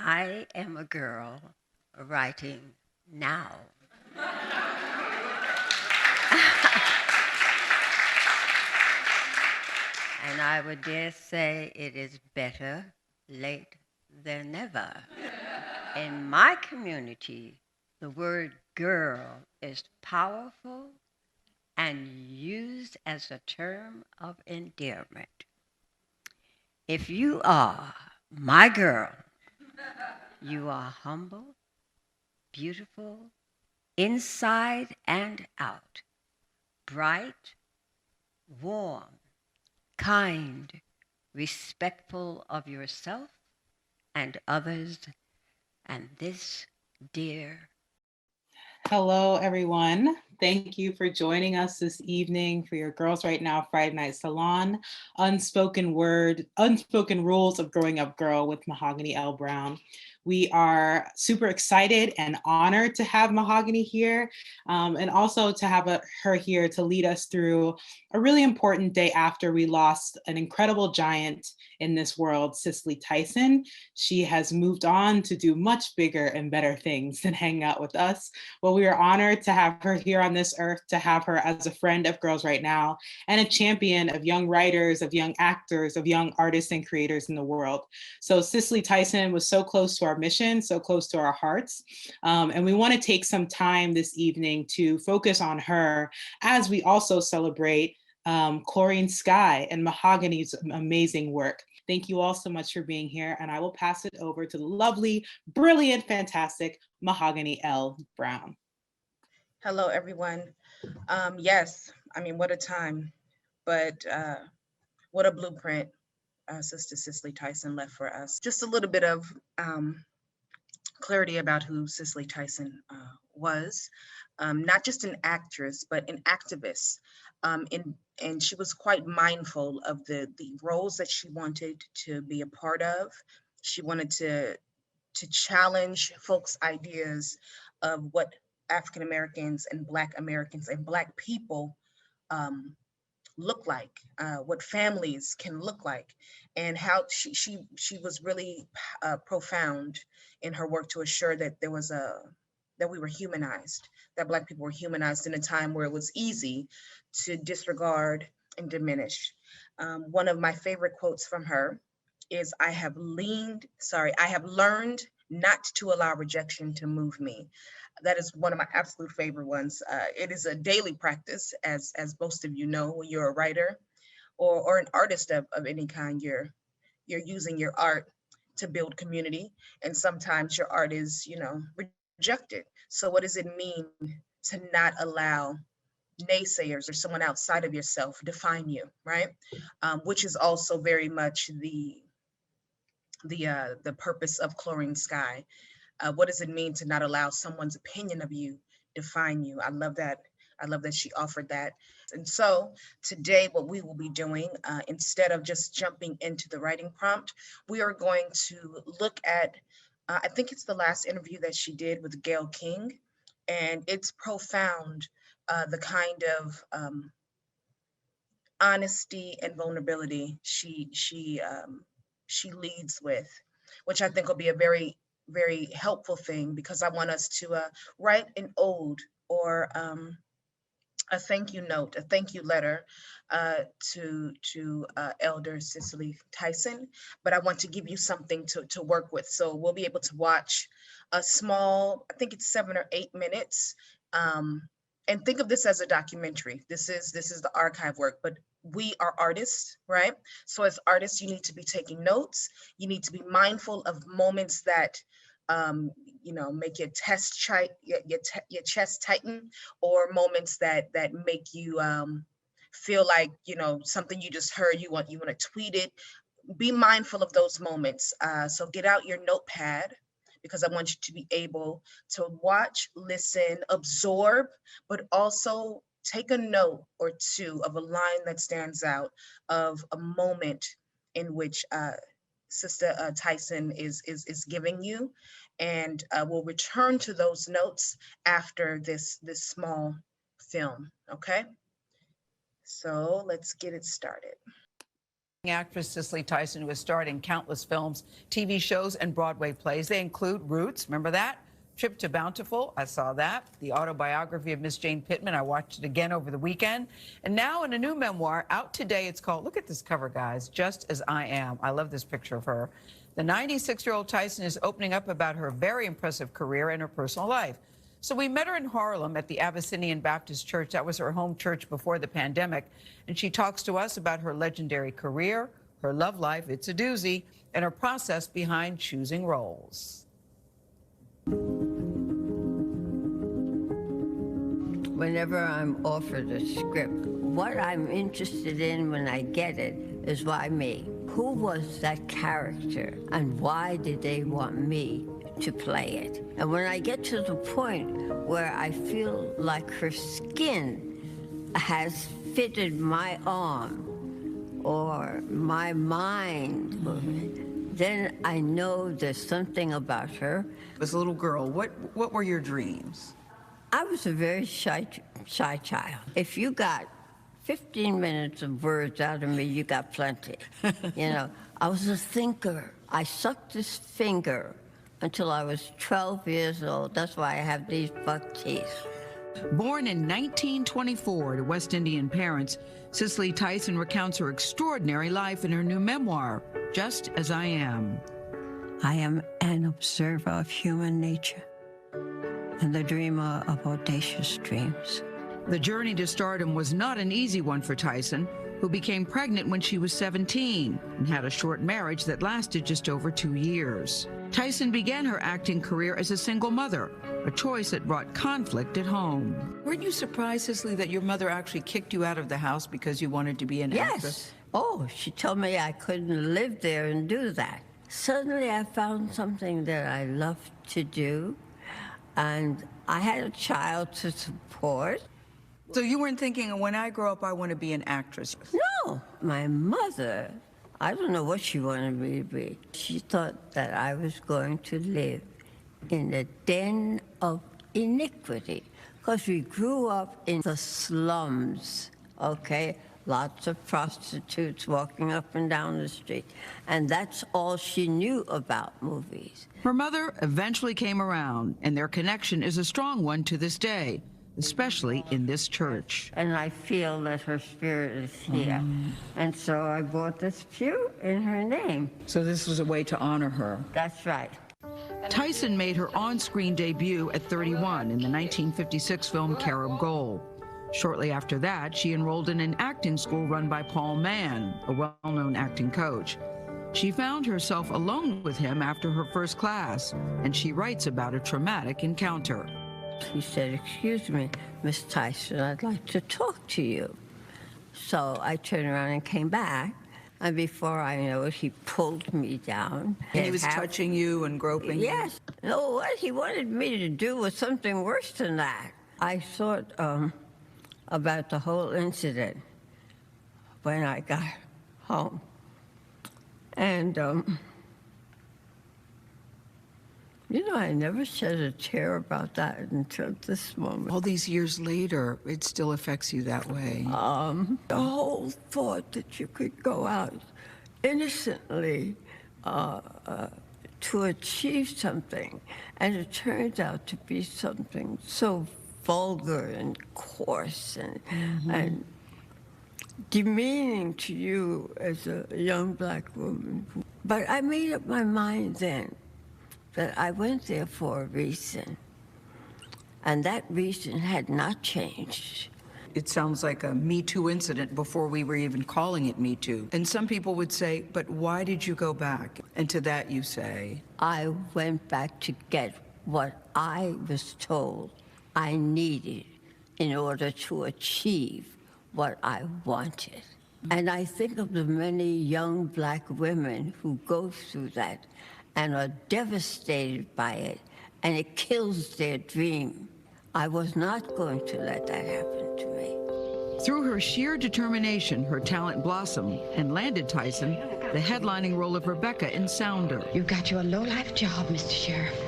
I am a girl writing now. And I would dare say it is better late than never. In my community, the word girl is powerful and used as a term of endearment. If you are my girl, you are humble, beautiful, inside and out, bright, warm, kind, respectful of yourself and others, and this dear. Hello, everyone. Thank you for joining us this evening for your Girls Right Now Friday Night Salon, Unspoken Rules of Growing Up Girl with Mahogany L. Browne. We are super excited and honored to have Mahogany here, and also to have her here to lead us through a really important day after we lost an incredible giant in this world, Cicely Tyson. She has moved on to do much bigger and better things than hang out with us. Well, we are honored to have her here on this earth, to have her as a friend of Girls Right Now and a champion of young writers, of young actors, of young artists and creators in the world. So Cicely Tyson was so close to our mission, so close to our hearts. And we want to take some time this evening to focus on her as we also celebrate Chlorine Sky and Mahogany's amazing work. Thank you all so much for being here, and I will pass it over to the lovely, brilliant, fantastic Mahogany L. Browne. Hello, everyone. Yes, I mean, what a time, but what a blueprint Sister Cicely Tyson left for us. Just a little bit of clarity about who Cicely Tyson was. Not just an actress, but an activist. And she was quite mindful of the roles that she wanted to be a part of. She wanted to challenge folks' ideas of what African Americans and Black people um, look like, what families can look like, and how she was really profound in her work to assure that that we were humanized, that Black people were humanized in a time where it was easy to disregard and diminish. One of my favorite quotes from her is, I have learned not to allow rejection to move me. That is one of my absolute favorite ones. It is a daily practice, as most of you know, when you're a writer or an artist of any kind. You're using your art to build community, and sometimes your art is, rejected. So what does it mean to not allow naysayers or someone outside of yourself define you, right? Which is also very much the purpose of Chlorine Sky. What does it mean to not allow someone's opinion of you define you? I love that. I love that she offered that. And so today, what we will be doing, instead of just jumping into the writing prompt, we are going to look at, I think it's the last interview that she did with Gayle King, and it's profound, the kind of honesty and vulnerability she leads with, which I think will be a very helpful thing, because I want us to write an ode or a thank you note, a thank you letter to Elder Cicely Tyson. But I want to give you something to work with. So we'll be able to watch a small, I think it's 7 or 8 minutes. And think of this as a documentary. This is the archive work, but we are artists, right? So as artists, you need to be taking notes. You need to be mindful of moments that make your chest tighten, or moments that make you feel like, something you just heard, you want to tweet it. Be mindful of those moments. So get out your notepad, because I want you to be able to watch, listen, absorb, but also take a note or two of a line that stands out, of a moment in which Sister Tyson is giving you, and we'll return to those notes after this small film. Okay, so let's get it started. Actress Cicely Tyson, who has starred in countless films, TV shows, and Broadway plays. They include Roots, remember that? Trip to Bountiful, I saw that. The autobiography of Miss Jane Pittman, I watched it again over the weekend. And now in a new memoir, out today, it's called, look at this cover, guys, Just As I Am. I love this picture of her. The 96-year-old Tyson is opening up about her very impressive career and her personal life. So we met her in Harlem at the Abyssinian Baptist Church. That was her home church before the pandemic. And she talks to us about her legendary career, her love life, it's a doozy, and her process behind choosing roles. Whenever I'm offered a script, what I'm interested in when I get it is why me? Who was that character and why did they want me to play it? And when I get to the point where I feel like her skin has fitted my arm or my mind, then I know there's something about her. As a little girl, what were your dreams? I was a very shy child. If you got 15 minutes of words out of me, you got plenty. You know, I was a thinker. I sucked this finger until I was 12 years old. That's why I have these buck teeth. Born in 1924 to West Indian parents, Cicely Tyson recounts her extraordinary life in her new memoir, Just As I Am. I am an observer of human nature and the dreamer of audacious dreams. The journey to stardom was not an easy one for Tyson, who became pregnant when she was 17 and had a short marriage that lasted just over 2 years. Tyson began her acting career as a single mother, a choice that brought conflict at home. Weren't you surprised, Cicely, that your mother actually kicked you out of the house because you wanted to be an actress? Yes. Oh, she told me I couldn't live there and do that. Suddenly I found something that I loved to do, and I had a child to support. So you weren't thinking, when I grow up, I want to be an actress? No, my mother, I don't know what she wanted me to be. She thought that I was going to live in a den of iniquity, because we grew up in the slums, okay? Lots of prostitutes walking up and down the street. And that's all she knew about movies. Her mother eventually came around, and their connection is a strong one to this day, especially in this church. And I feel that her spirit is here. And so I bought this pew in her name. So this was a way to honor her. That's right. Tyson made her on-screen debut at 31 in the 1956 film Carib Gold. Shortly after that, she enrolled in an acting school run by Paul Mann, a well-known acting coach. She found herself alone with him after her first class, and she writes about a traumatic encounter. He said, "Excuse me, Miss Tyson, I'd like to talk to you." So I turned around and came back, and before I know it, he pulled me down. And he was touching you and groping you? Yes. No, what he wanted me to do was something worse than that. I thought about the whole incident when I got home. And, you know, I never shed a tear about that until this moment. All these years later, it still affects you that way. The whole thought that you could go out innocently to achieve something, and it turns out to be something so vulgar and coarse and demeaning to you as a young black woman. But I made up my mind then that I went there for a reason, and that reason had not changed. It sounds like a Me Too incident before we were even calling it Me Too. And some people would say, but why did you go back? And to that you say, I went back to get what I was told I needed in order to achieve what I wanted. And I think of the many young black women who go through that and are devastated by it, and it kills their dream. I was not going to let that happen to me. Through her sheer determination, her talent blossomed and landed Tyson the headlining role of Rebecca in Sounder. You've got you a low-life job, Mr. Sheriff.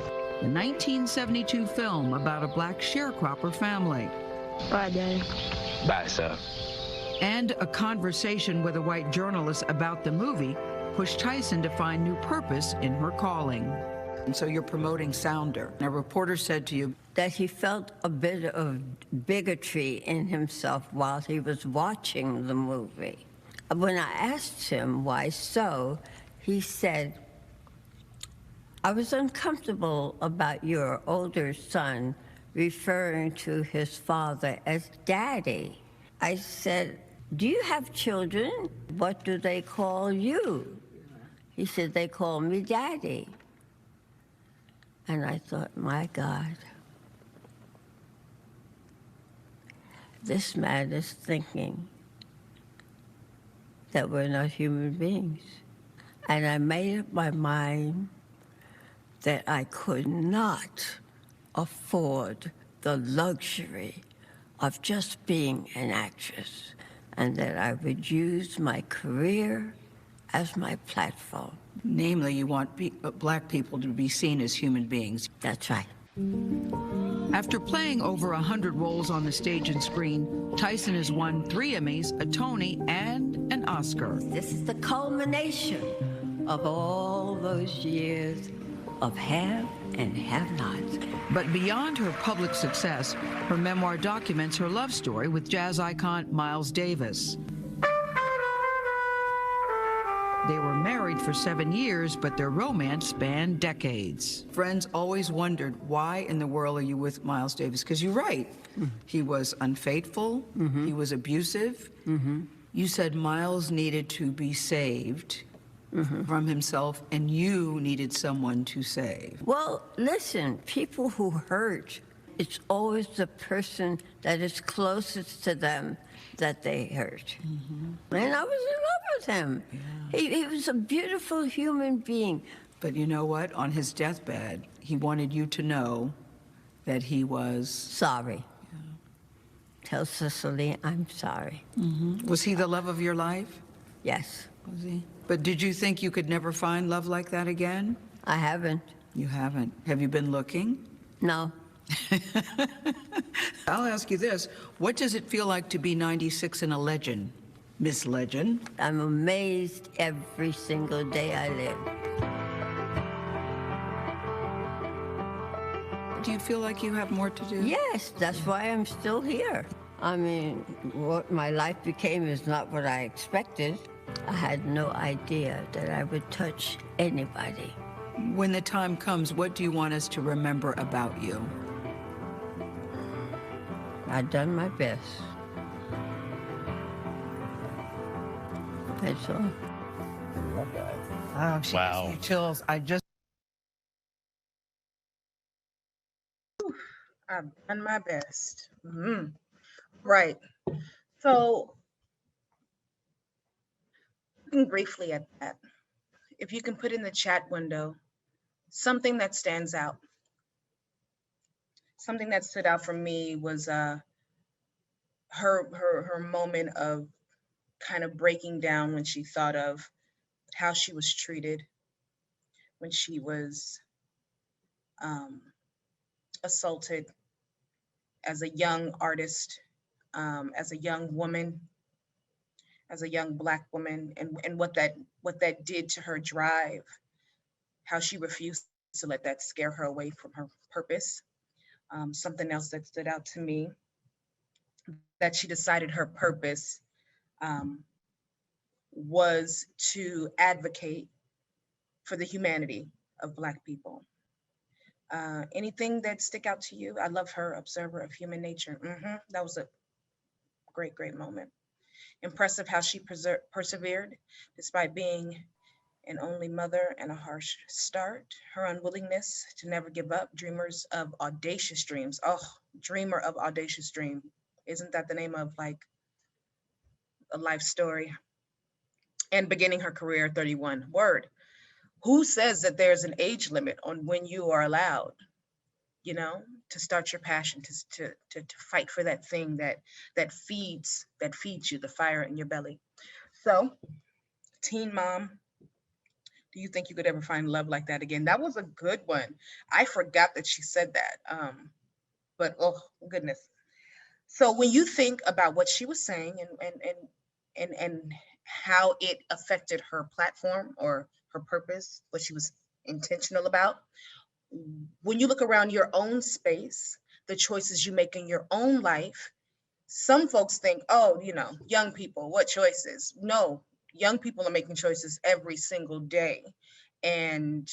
The 1972 film about a black sharecropper family. Bye, Daddy. Bye, sir. And a conversation with a white journalist about the movie pushed Tyson to find new purpose in her calling. And so you're promoting Sounder. A reporter said to you that he felt a bit of bigotry in himself while he was watching the movie. When I asked him why so, he said, I was uncomfortable about your older son referring to his father as Daddy. I said, do you have children? What do they call you? He said, they call me Daddy. And I thought, my God, this man is thinking that we're not human beings. And I made up my mind that I could not afford the luxury of just being an actress, and that I would use my career as my platform. Namely, you want black people to be seen as human beings. That's right. After playing over 100 roles on the stage and screen, Tyson has won 3 Emmys, a Tony, and an Oscar. This is the culmination of all those years of have and have nots. But beyond her public success, her memoir documents her love story with jazz icon Miles Davis. They were married for 7 years, but their romance spanned decades. Friends always wondered, why in the world are you with Miles Davis? Because you're right. He was unfaithful. He was abusive. You said Miles needed to be saved from himself, and you needed someone to save. Well, listen, people who hurt, it's always the person that is closest to them that they hurt. And I was in love with him. Yeah. He was a beautiful human being. But you know what? On his deathbed, he wanted you to know that he was... sorry. Yeah. Tell Cicely I'm sorry. Was he the love of your life? Yes. Was he? But did you think you could never find love like that again? I haven't. You haven't. Have you been looking? No. I'll ask you this. What does it feel like to be 96 and a legend, Miss Legend? I'm amazed every single day I live. Do you feel like you have more to do? Yes, that's why I'm still here. I mean, what my life became is not what I expected. I had no idea that I would touch anybody. When the time comes, what do you want us to remember about you? I've done my best. That's all. Oh, she Wow. gives me chills. I just... I've done my best. Right. So, looking briefly at that, if you can put in the chat window something that stands out. Something that stood out for me was her moment of kind of breaking down when she thought of how she was treated when she was assaulted as a young artist, as a young woman, as a young Black woman, and what that did to her drive, how she refused to let that scare her away from her purpose. Something else that stood out to me, that she decided her purpose was to advocate for the humanity of Black people. Anything that stick out to you? I love her observer of human nature. That was a great, great moment. Impressive how she persevered despite being an only mother and a harsh start. Her unwillingness to never give up. Dreamers of audacious dreams. Oh, dreamer of audacious dream. Isn't that the name of like a life story? And beginning her career at 31. Word. Who says that there's an age limit on when you are allowed, you know, to start your passion, to fight for that thing that feeds you, the fire in your belly? So, teen mom, do you think you could ever find love like that again? That was a good one. I forgot that she said that. But oh goodness. So when you think about what she was saying and how it affected her platform or her purpose, what she was intentional about, when you look around your own space, the choices you make in your own life, some folks think, oh, young people, what choices? No, young people are making choices every single day. And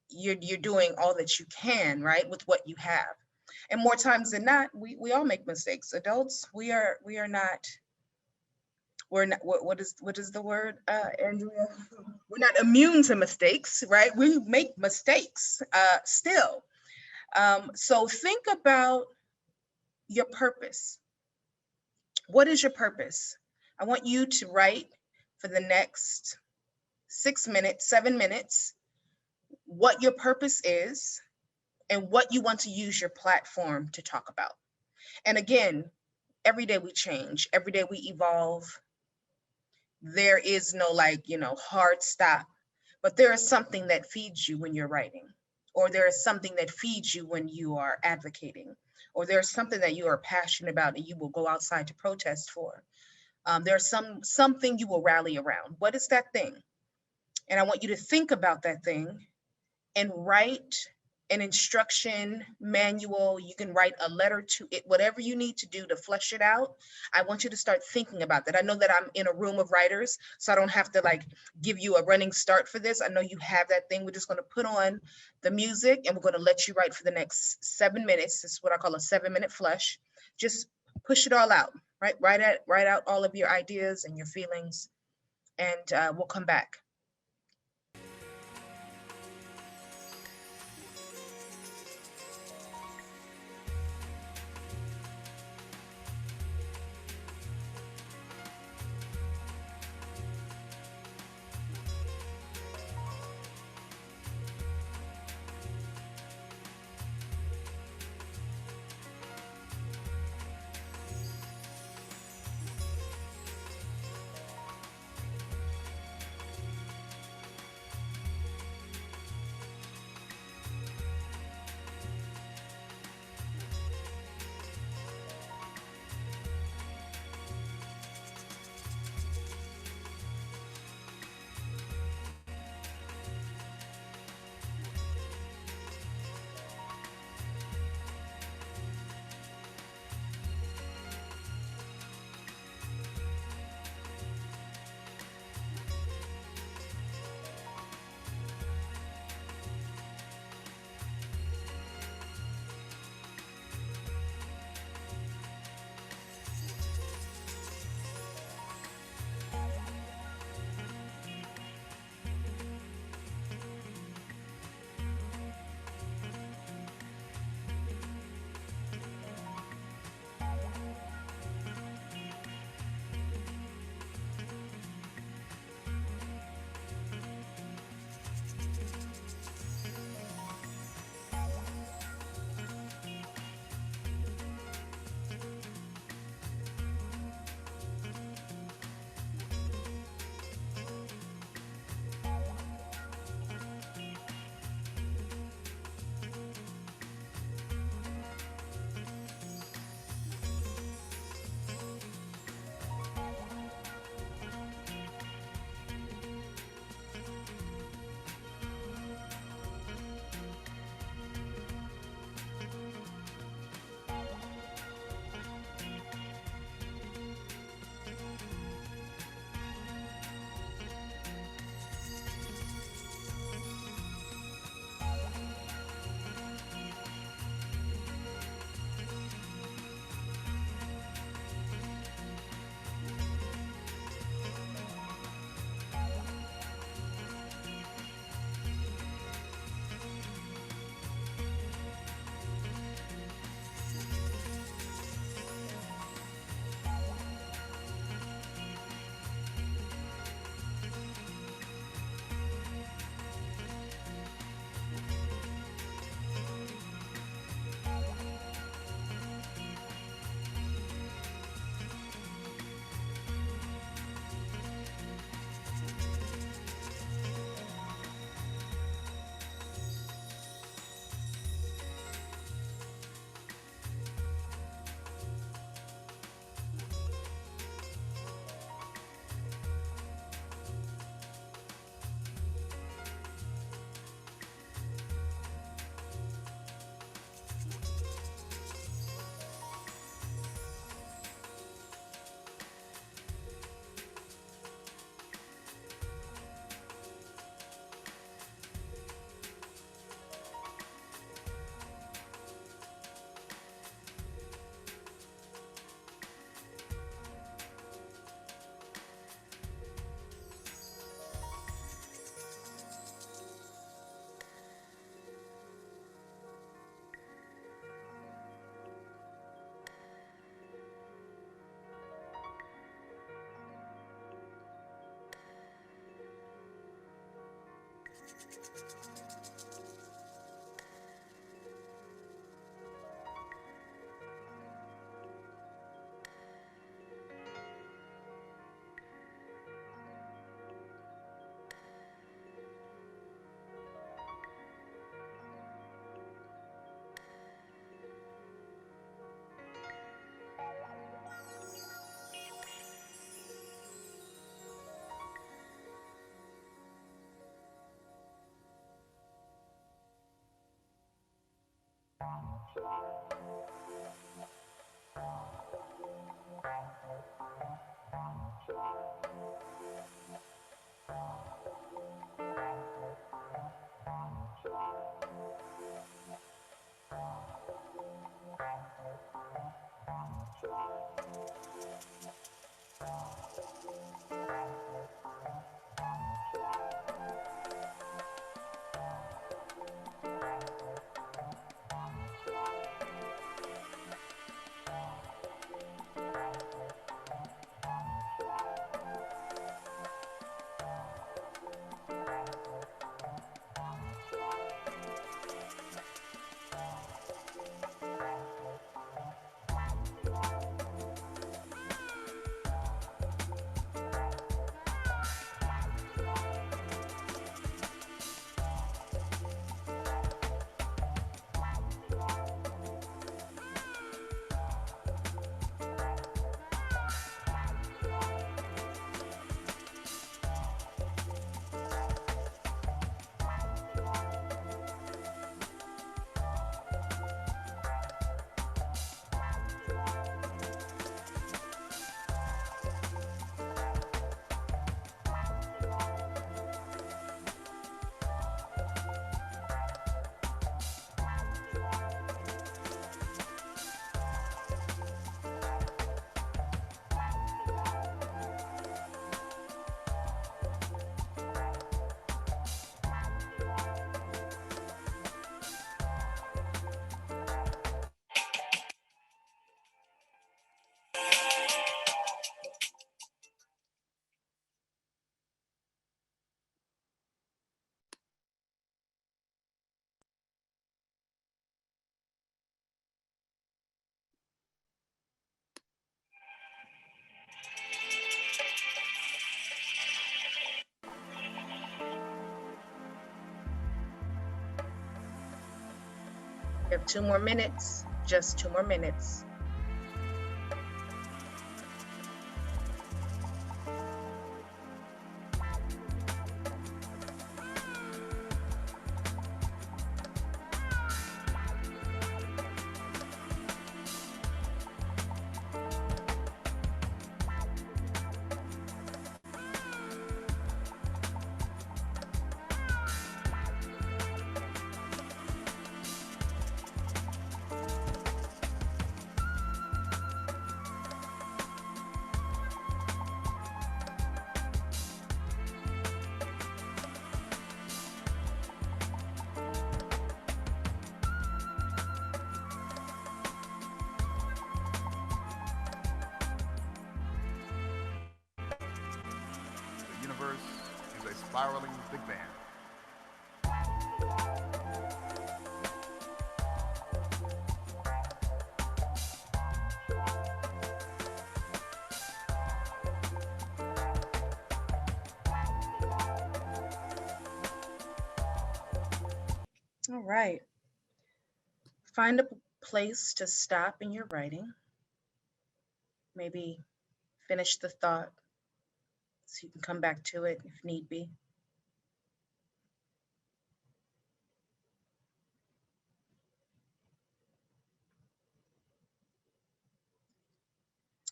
you're doing all that you can, right, with what you have. And more times than not, we all make mistakes. Adults, we are not, we're not, what is the word, Andrea? We're not immune to mistakes, right? We make mistakes still. So think about your purpose. What is your purpose? I want you to write for the next 6 minutes, 7 minutes, what your purpose is and what you want to use your platform to talk about. And again, every day we change, every day we evolve. There is no hard stop, but there is something that feeds you when you're writing, or there is something that feeds you when you are advocating, or there's something that you are passionate about and you will go outside to protest for. There's something you will rally around. What is that thing? And I want you to think about that thing and write an instruction manual. You can write a letter to it, whatever you need to do to flesh it out. I want you to start thinking about that. I know that I'm in a room of writers, so I don't have to give you a running start for this. I know you have that thing. We're just going to put on the music and we're going to let you write for the next 7 minutes. This is what I call a 7-minute flush. Just push it all out, right? Write out all of your ideas and your feelings, and we'll come back. We have 2 more minutes, just 2 more minutes. The universe is a spiraling Big Bang. All right. Find a place to stop in your writing. Maybe finish the thought so you can come back to it if need be.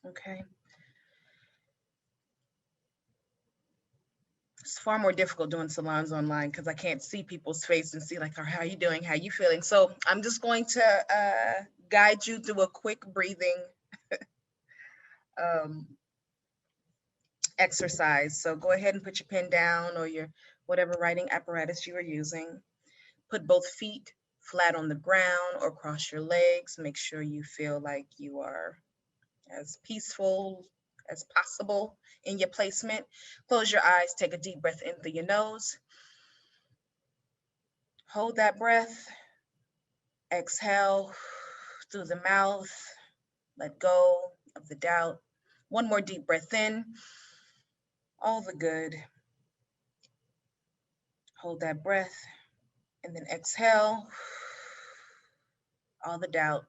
Okay. It's far more difficult doing salons online because I can't see people's face and see like, how are you doing? How are you feeling? So I'm just going to guide you through a quick breathing exercise. So go ahead and put your pen down or your whatever writing apparatus you are using. Put both feet flat on the ground or cross your legs. Make sure you feel like you are as peaceful as possible in your placement. Close your eyes, take a deep breath in through your nose. Hold that breath. Exhale through the mouth. Let go of the doubt. One more deep breath in. All the good. Hold that breath. And then exhale all the doubt.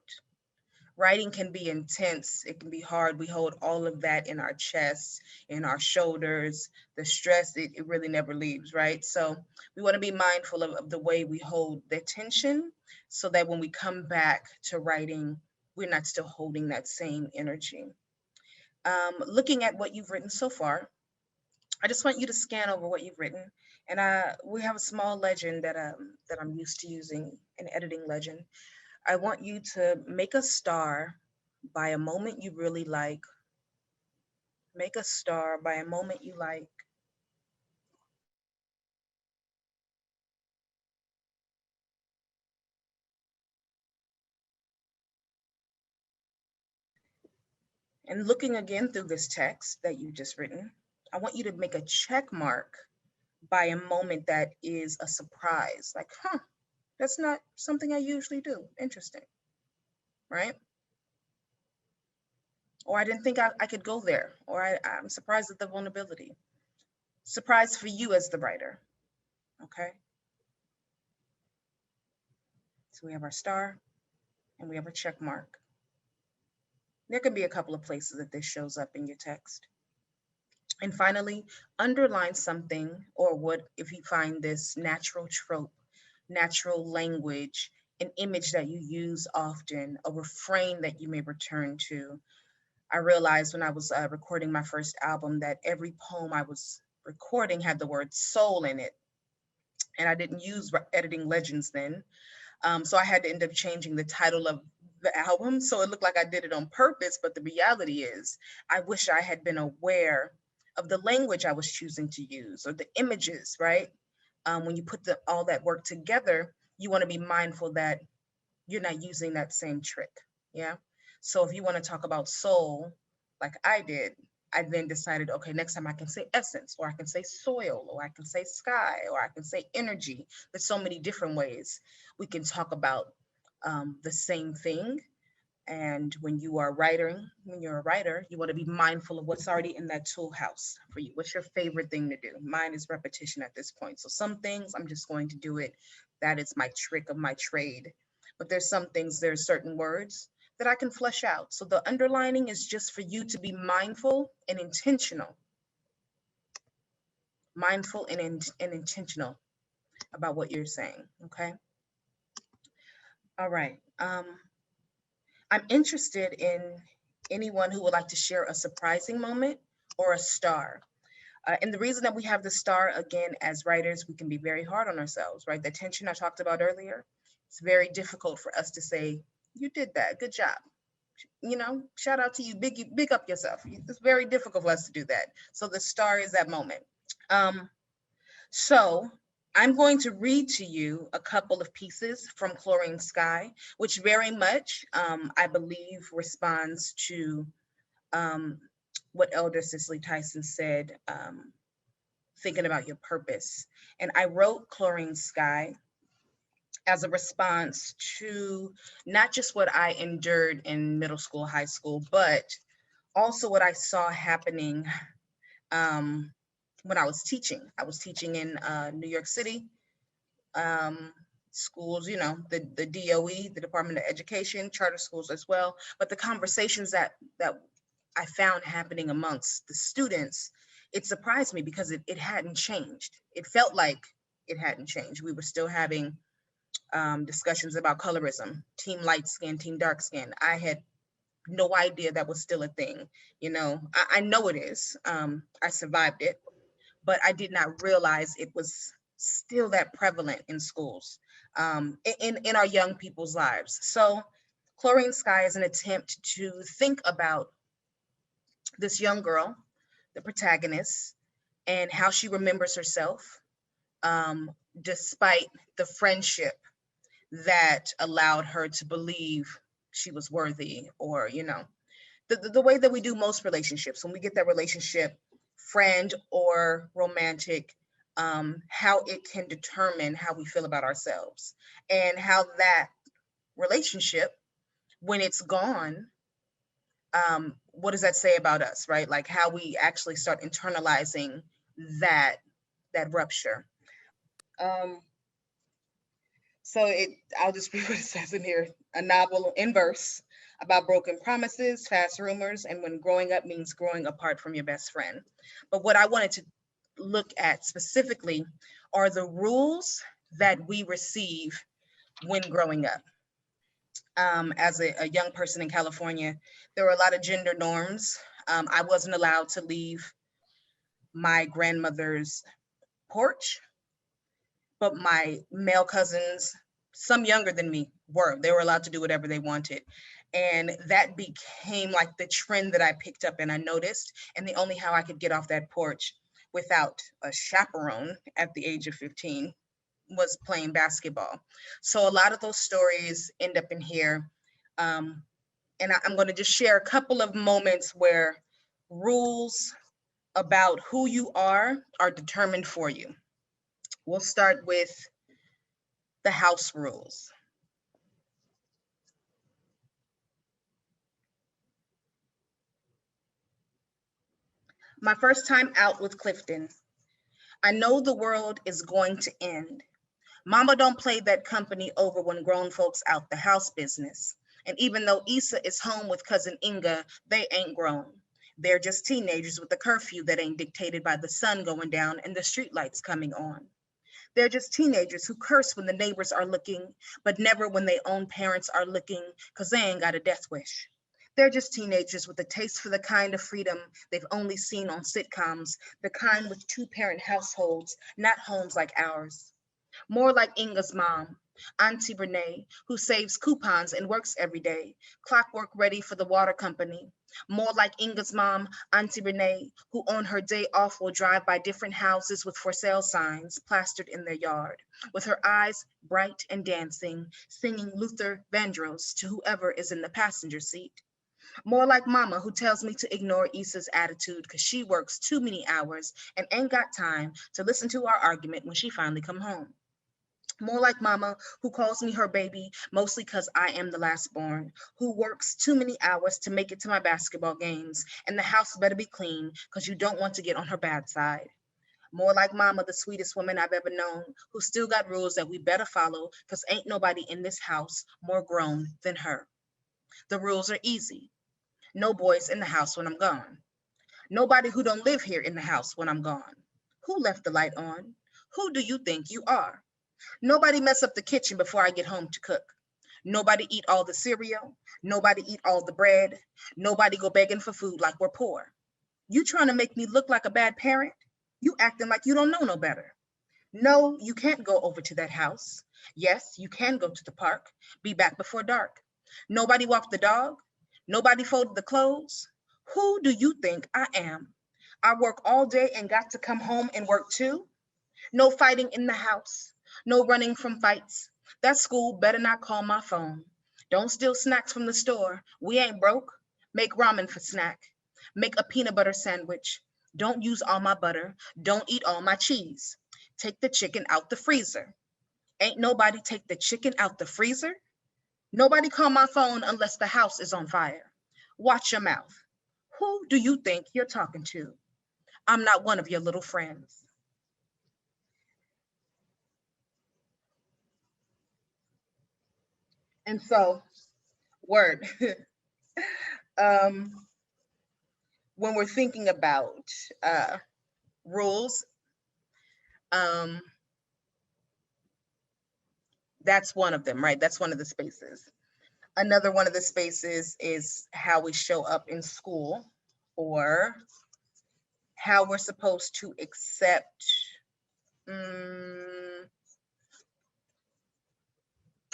Writing can be intense. It can be hard. We hold all of that in our chests, in our shoulders. The stress, it really never leaves, right? So we want to be mindful of the way we hold the tension so that when we come back to writing, we're not still holding that same energy. Looking at what you've written so far, I just want you to scan over what you've written. And we have a small legend that I'm used to using, an editing legend. I want you to make a star by a moment you really like. Make a star by a moment you like. And looking again through this text that you just written, I want you to make a check mark by a moment that is a surprise. Like, that's not something I usually do. Interesting, right? Or I didn't think I could go there. Or I'm surprised at the vulnerability. Surprise for you as the writer, okay? So we have our star and we have our check mark. There can be a couple of places that this shows up in your text. And finally, underline something, or what if you find this natural trope, natural language, an image that you use often, a refrain that you may return to. I realized when I was recording my first album that every poem I was recording had the word soul in it. And I didn't use editing legends then. So I had to end up changing the title of the album. So it looked like I did it on purpose, but the reality is I wish I had been aware of the language I was choosing to use or the images, right? When you put all that work together, you want to be mindful that you're not using that same trick, yeah? So if you want to talk about soul, like I did, I then decided, okay, next time I can say essence, or I can say soil, or I can say sky, or I can say energy. There's so many different ways we can talk about the same thing. And when you're a writer, you want to be mindful of what's already in that tool house for you. What's your favorite thing to do? Mine is repetition at this point. So some things I'm just going to do it. That is my trick of my trade. But there's some things, there's certain words that I can flesh out. So the underlining is just for you to be mindful and intentional. Mindful and intentional about what you're saying, okay? All right. I'm interested in anyone who would like to share a surprising moment or a star. And the reason that we have the star, again, as writers, we can be very hard on ourselves, right? The tension I talked about earlier, it's very difficult for us to say, you did that, good job. You know, shout out to you, big up yourself. It's very difficult for us to do that. So the star is that moment. So I'm going to read to you a couple of pieces from Chlorine Sky, which very much, I believe, responds to what Elder Cicely Tyson said, thinking about your purpose. And I wrote Chlorine Sky as a response to not just what I endured in middle school, high school, but also what I saw happening when I was teaching. I was teaching in New York City, schools, you know, the DOE, the Department of Education, charter schools as well. But the conversations that I found happening amongst the students, it surprised me because it hadn't changed. It felt like it hadn't changed. We were still having discussions about colorism, team light skin, team dark skin. I had no idea that was still a thing. You know, I know it is. I survived it, but I did not realize it was still that prevalent in schools, in our young people's lives. So Chlorine Sky is an attempt to think about this young girl, the protagonist, and how she remembers herself, despite the friendship that allowed her to believe she was worthy, or, you know, the way that we do most relationships. When we get that relationship, friend or romantic, how it can determine how we feel about ourselves, and how that relationship, when it's gone, what does that say about us, right? Like how we actually start internalizing that rupture. Um, I'll just read what it says in here. A novel in verse about broken promises, fast rumors, and when growing up means growing apart from your best friend. But what I wanted to look at specifically are the rules that we receive when growing up. As a young person in California, there were a lot of gender norms. I wasn't allowed to leave my grandmother's porch, but my male cousins, some younger than me, they were allowed to do whatever they wanted. And that became like the trend that I picked up and I noticed. And the only how I could get off that porch without a chaperone at the age of 15 was playing basketball. So a lot of those stories end up in here. And I'm going to just share a couple of moments where rules about who you are determined for you. We'll start with the house rules. My first time out with Clifton. I know the world is going to end. Mama don't play that company over when grown folks out the house business. And even though Issa is home with cousin Inga, they ain't grown. They're just teenagers with a curfew that ain't dictated by the sun going down and the streetlights coming on. They're just teenagers who curse when the neighbors are looking, but never when their own parents are looking, because they ain't got a death wish. They're just teenagers with a taste for the kind of freedom they've only seen on sitcoms, the kind with two-parent households, not homes like ours. More like Inga's mom, Auntie Renee, who saves coupons and works every day, clockwork ready for the water company. More like Inga's mom, Auntie Renee, who on her day off will drive by different houses with for sale signs plastered in their yard, with her eyes bright and dancing, singing Luther Vandross to whoever is in the passenger seat. More like Mama, who tells me to ignore Issa's attitude because she works too many hours and ain't got time to listen to our argument when she finally come home. More like Mama, who calls me her baby, mostly because I am the last born, who works too many hours to make it to my basketball games, and the house better be clean because you don't want to get on her bad side. More like Mama, the sweetest woman I've ever known, who still got rules that we better follow because ain't nobody in this house more grown than her. The rules are easy. No boys in the house when I'm gone. Nobody who don't live here in the house when I'm gone. Who left the light on? Who do you think you are? Nobody mess up the kitchen before I get home to cook. Nobody eat all the cereal. Nobody eat all the bread. Nobody go begging for food like we're poor. You trying to make me look like a bad parent? You acting like you don't know no better. No, you can't go over to that house. Yes, you can go to the park. Be back before dark. Nobody walked the dog. Nobody folded the clothes. Who do you think I am? I work all day and got to come home and work too? No fighting in the house. No running from fights. That school better not call my phone. Don't steal snacks from the store. We ain't broke. Make ramen for snack. Make a peanut butter sandwich. Don't use all my butter. Don't eat all my cheese. Take the chicken out the freezer. Ain't nobody take the chicken out the freezer? Nobody call my phone unless the house is on fire. Watch your mouth. Who do you think you're talking to? I'm not one of your little friends. And so, word, when we're thinking about rules, that's one of them, right? That's one of the spaces. Another one of the spaces is how we show up in school, or how we're supposed to accept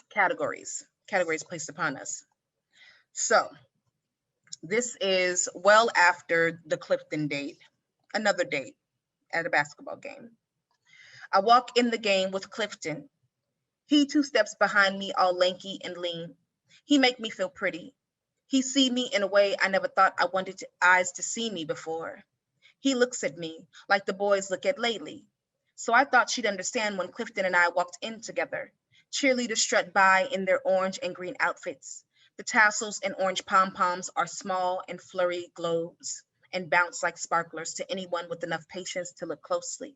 categories placed upon us. So this is well after the Clifton date, another date at a basketball game. I walk in the game with Clifton. He 2 steps behind me, all lanky and lean. He make me feel pretty. He see me in a way I never thought I wanted eyes to see me before. He looks at me like the boys look at Laylee. So I thought she'd understand when Clifton and I walked in together. Cheerleaders strut by in their orange and green outfits. The tassels and orange pom-poms are small and flurry globes and bounce like sparklers to anyone with enough patience to look closely.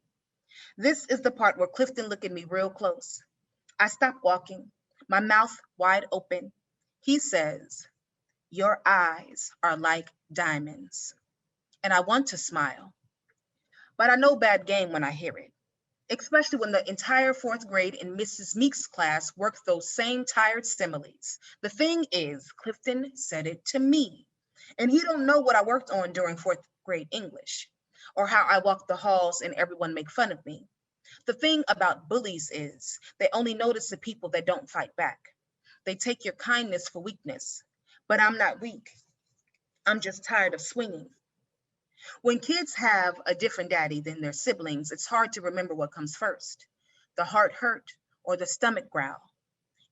This is the part where Clifton looked at me real close. I stop walking, my mouth wide open. He says, "Your eyes are like diamonds." And I want to smile, but I know bad game when I hear it, especially when the entire fourth grade in Mrs. Meek's class worked those same tired similes. The thing is, Clifton said it to me, and he don't know what I worked on during fourth grade English, or how I walk the halls and everyone make fun of me. The thing about bullies is they only notice the people that don't fight back. They take your kindness for weakness, but I'm not weak. I'm just tired of swinging. When kids have a different daddy than their siblings, it's hard to remember what comes first, the heart hurt or the stomach growl.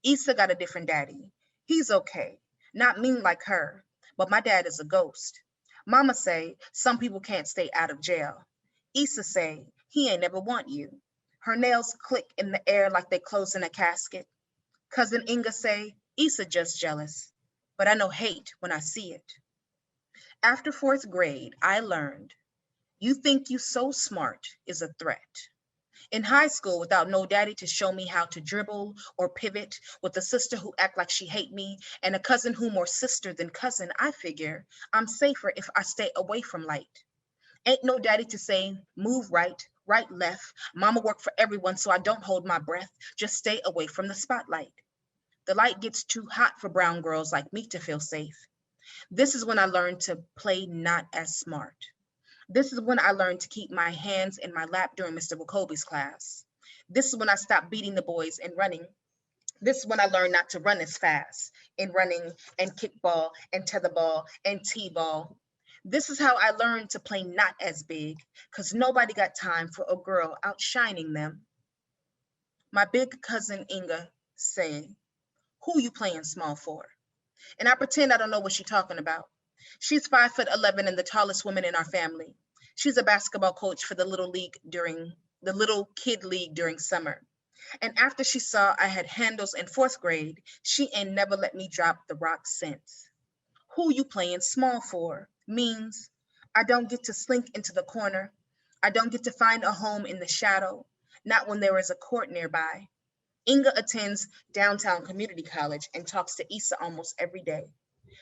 Issa got a different daddy. He's okay, not mean like her, but my dad is a ghost. Mama say some people can't stay out of jail. Issa say he ain't never want you. Her nails click in the air like they close in a casket. Cousin Inga say Issa just jealous, but I know hate when I see it. After fourth grade, I learned you think you so smart is a threat. In high school, without no daddy to show me how to dribble or pivot, with a sister who act like she hate me and a cousin who more sister than cousin, I figure I'm safer if I stay away from light. Ain't no daddy to say, move right, right, left. Mama work for everyone so I don't hold my breath. Just stay away from the spotlight. The light gets too hot for brown girls like me to feel safe. This is when I learned to play not as smart. This is when I learned to keep my hands in my lap during Mr. Wakobe's class. This is when I stopped beating the boys and running. This is when I learned not to run as fast in running and kickball and tetherball and t-ball. This is how I learned to play not as big, because nobody got time for a girl outshining them. My big cousin Inga say, "Who you playing small for?" And I pretend I don't know what she's talking about. She's 5'11" and the tallest woman in our family. She's a basketball coach for the little kid league during summer. And after she saw I had handles in fourth grade, she ain't never let me drop the rock since. Who you playing small for means I don't get to slink into the corner. I don't get to find a home in the shadow, not when there is a court nearby. Inga attends downtown community college and talks to Issa almost every day.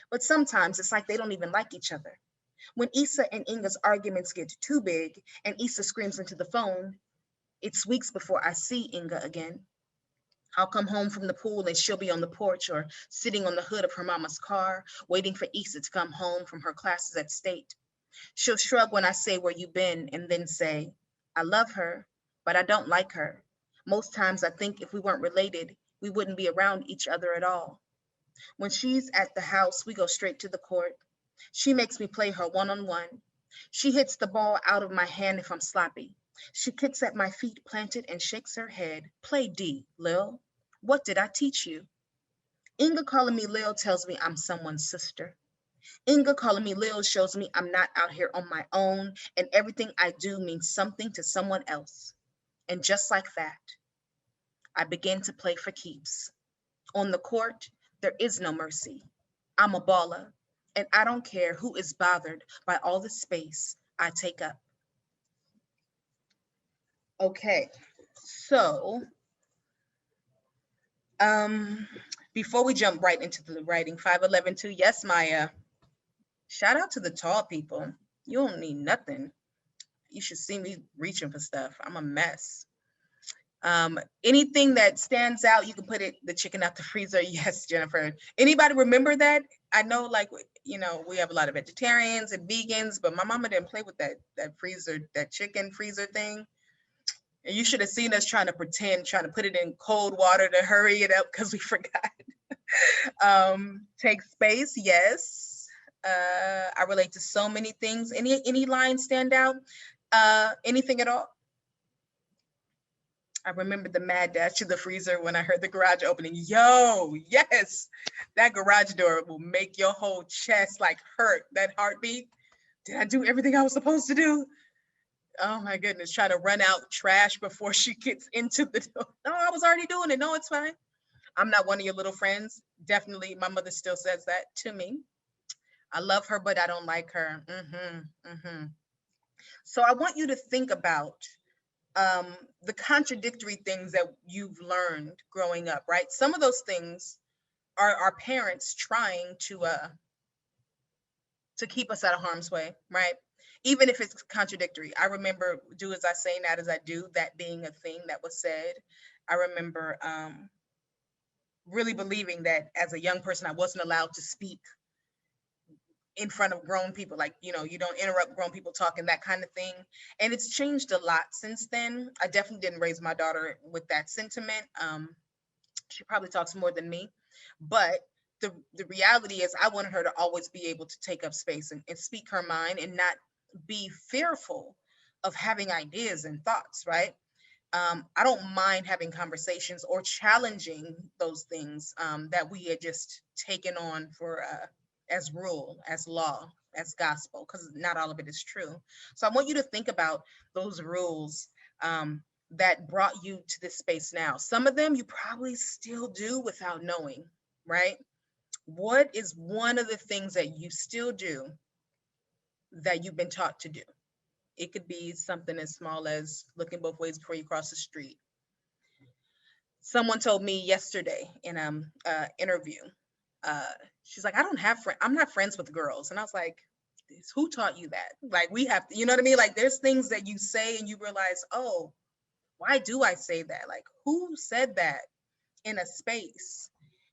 But sometimes it's like they don't even like each other. When Issa and Inga's arguments get too big and Issa screams into the phone, it's weeks before I see Inga again. I'll come home from the pool and she'll be on the porch or sitting on the hood of her mama's car, waiting for Issa to come home from her classes at State. She'll shrug when I say, "Where you been?" and then say, "I love her, but I don't like her. Most times I think if we weren't related, we wouldn't be around each other at all." When she's at the house, we go straight to the court. She makes me play her one-on-one. She hits the ball out of my hand if I'm sloppy. She kicks at my feet planted and shakes her head. "Play D, Lil. What did I teach you?" Inga calling me Lil tells me I'm someone's sister. Inga calling me Lil shows me I'm not out here on my own and everything I do means something to someone else. And just like that, I begin to play for keeps. On the court, there is no mercy. I'm a baller, and I don't care who is bothered by all the space I take up. Okay, so before we jump right into the writing, 5'11" too, yes, Maya. Shout out to the tall people. You don't need nothing. You should see me reaching for stuff. I'm a mess. Anything that stands out, you can put it, the chicken out the freezer. Yes, Jennifer. Anybody remember that? I know, like, you know, we have a lot of vegetarians and vegans, but my mama didn't play with that freezer, that chicken freezer thing. And you should have seen us trying to put it in cold water to hurry it up because we forgot. Take space, yes. I relate to so many things. Any lines stand out? Anything at all? I remember the mad dash to the freezer when I heard the garage opening. Yo, yes, that garage door will make your whole chest like hurt, that heartbeat. Did I do everything I was supposed to do? Oh my goodness, try to run out trash before she gets into the door. No, I was already doing it. No, it's fine. I'm not one of your little friends. Definitely, my mother still says that to me. I love her, but I don't like her. So I want you to think about um, the contradictory things that you've learned growing up, right? Some of those things are our parents trying to keep us out of harm's way, right? Even if it's contradictory. I remember do as I say, not as I do, that being a thing that was said. I remember really believing that as a young person, I wasn't allowed to speak in front of grown people. Like, you don't interrupt grown people talking, that kind of thing. And it's changed a lot since then. I definitely didn't raise my daughter with that sentiment. She probably talks more than me, but the reality is I wanted her to always be able to take up space and speak her mind and not be fearful of having ideas and thoughts, right? I don't mind having conversations or challenging those things that we had just taken on for as rule, as law, as gospel, because not all of it is true. So I want you to think about those rules that brought you to this space now. Some of them you probably still do without knowing, right? What is one of the things that you still do that you've been taught to do? It could be something as small as looking both ways before you cross the street. Someone told me yesterday in an interview, uh, she's like, I don't have friends. I'm not friends with girls. And I was like, who taught you that? Like, we have to, you know what I mean? Like, there's things that you say and you realize, oh, why do I say that? Like, who said that in a space?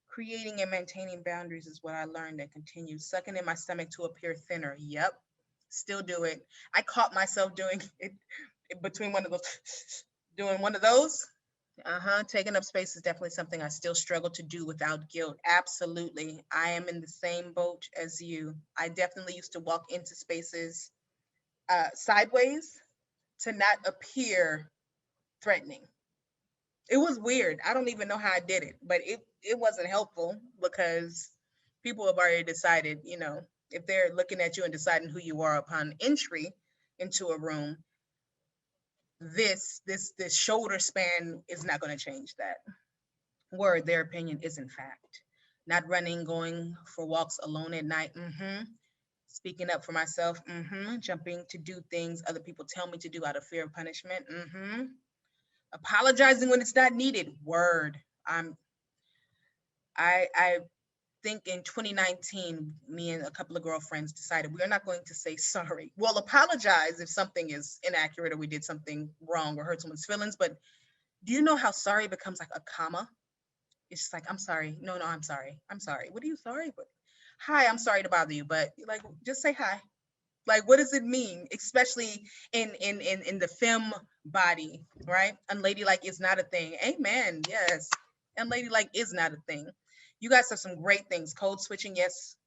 Creating and maintaining boundaries is what I learned and continue. Sucking in my stomach to appear thinner. Yep, still do it. I caught myself doing it between one of those, doing one of those. Taking up space is definitely something I still struggle to do without guilt. Absolutely. I am in the same boat as you. I definitely used to walk into spaces sideways to not appear threatening. It was weird. I don't even know how I did it, but it wasn't helpful because people have already decided, if they're looking at you and deciding who you are upon entry into a room, this shoulder span is not going to change that. Word, their opinion is in fact. Not running, going for walks alone at night. Speaking up for myself. Jumping to do things other people tell me to do out of fear of punishment. Apologizing when it's not needed. Word. I think in 2019, me and a couple of girlfriends decided we are not going to say sorry. We'll apologize if something is inaccurate or we did something wrong or hurt someone's feelings. But do you know how sorry becomes like a comma? It's just like, I'm sorry. No, I'm sorry. I'm sorry. What are you sorry for? Hi, I'm sorry to bother you, but like, just say hi. Like, what does it mean? Especially in the femme body, right? Unladylike is not a thing. Amen. Yes. Unladylike is not a thing. You guys have some great things. Code switching, yes.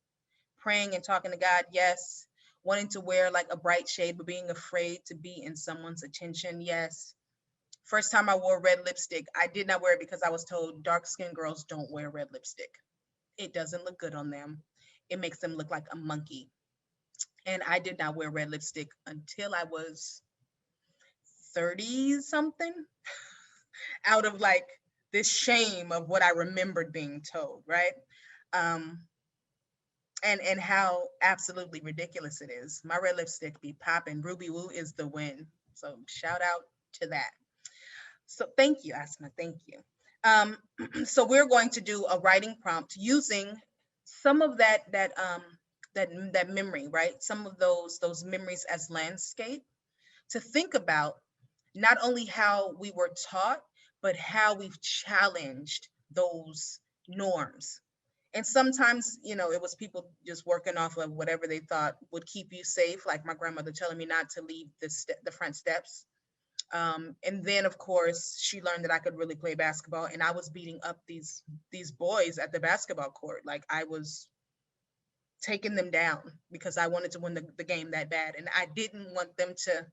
Praying and talking to God, yes. Wanting to wear like a bright shade, but being afraid to be in someone's attention, yes. First time I wore red lipstick, I did not wear it because I was told dark-skinned girls don't wear red lipstick. It doesn't look good on them. It makes them look like a monkey. And I did not wear red lipstick until I was 30 something, out of like this shame of what I remembered being told, right? And how absolutely ridiculous it is. My red lipstick be popping. Ruby Woo is the win. So shout out to that. So thank you, Asma. Thank you. So we're going to do a writing prompt using some of that memory, right? Some of those memories as landscape to think about not only how we were taught, but how we've challenged those norms. And sometimes, it was people just working off of whatever they thought would keep you safe, like my grandmother telling me not to leave the front steps. And then, of course, she learned that I could really play basketball, and I was beating up these boys at the basketball court. Like, I was taking them down because I wanted to win the game that bad, and I didn't want them to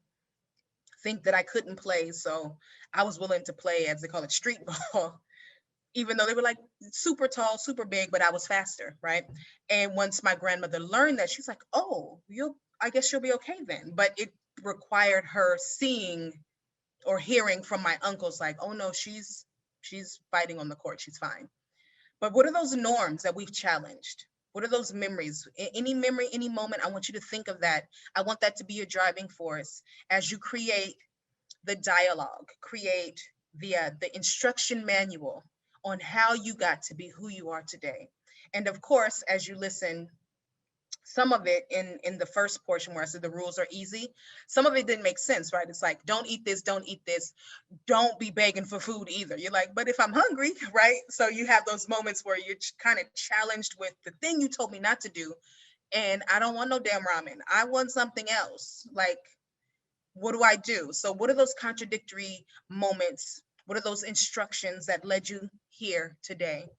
think that I couldn't play. So I was willing to play, as they call it, street ball, even though they were like super tall, super big, but I was faster, right? And once my grandmother learned that, she's like, oh, I guess you'll be okay then. But it required her seeing or hearing from my uncles like, oh no, she's fighting on the court, she's fine. But what are those norms that we've challenged? What are those memories? Any memory, any moment, I want you to think of that. I want that to be your driving force as you create the dialogue, create the instruction manual on how you got to be who you are today. And of course, as you listen, some of it in the first portion where I said the rules are easy, some of it didn't make sense, right? It's like, don't eat this, don't be begging for food either. You're like, but if I'm hungry, right? So you have those moments where you're kind of challenged with the thing you told me not to do, and I don't want no damn ramen, I want something else. Like, what do I do? So what are those contradictory moments? What are those instructions that led you here today?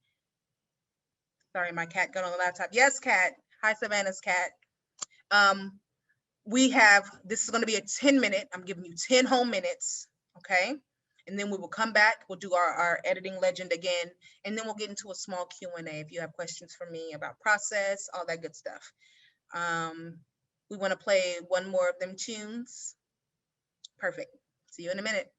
Sorry, my cat got on the laptop. Yes, cat. Hi, Savannah's cat. This is going to be a 10-minute. I'm giving you 10 whole minutes, okay? And then we will come back. We'll do our editing legend again, and then we'll get into a small Q&A if you have questions for me about process, all that good stuff. We want to play one more of them tunes. Perfect. See you in a minute.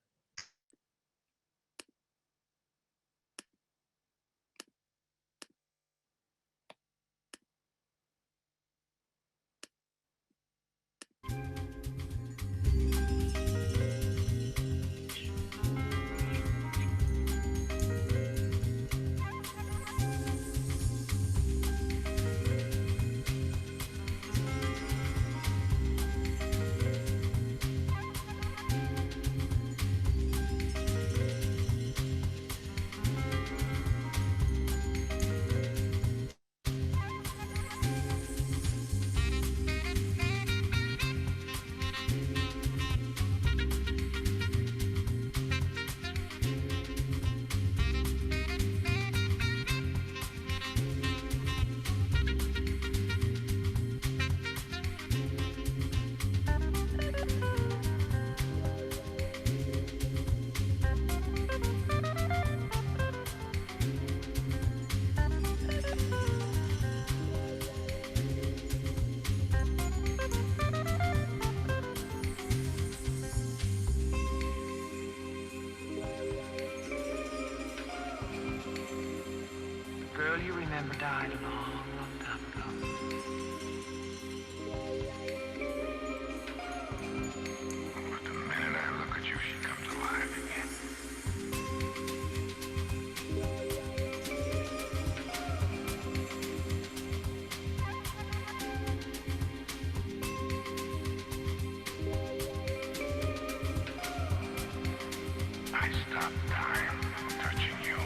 Girl you remember died a long, long time ago. But the minute I look at you, she comes alive again. I stop time from touching you.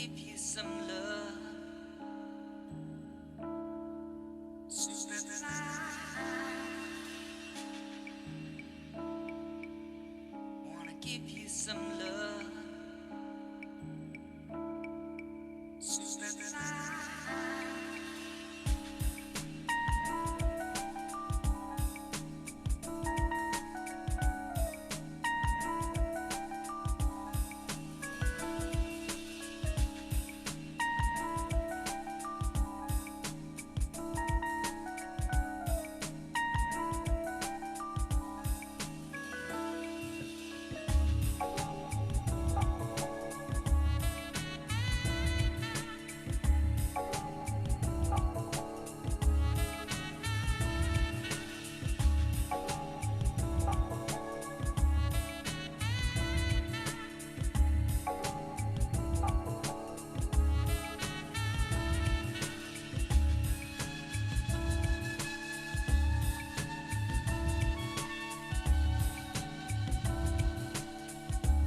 give you some love. So step wanna give you some love. So step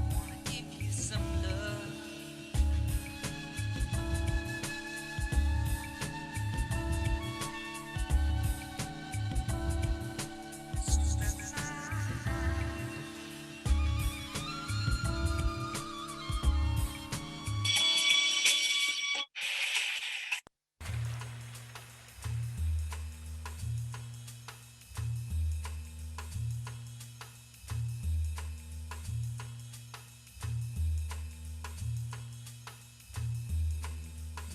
wanna give you some love. So step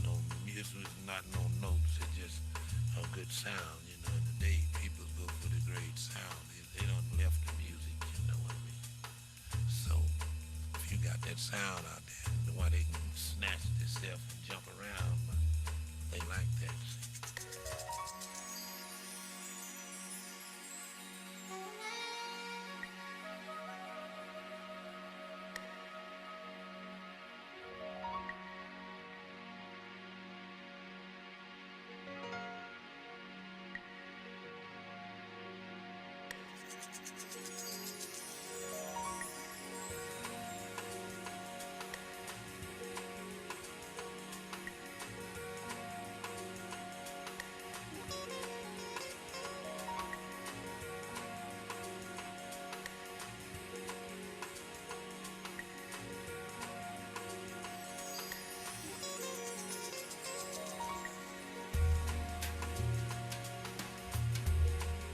No music is not no notes, it's just a good sound. You know, today people go for the great sound. They don't left the music, you know what I mean? So if you got that sound out there, why they can snatch themselves and jump around, they like that.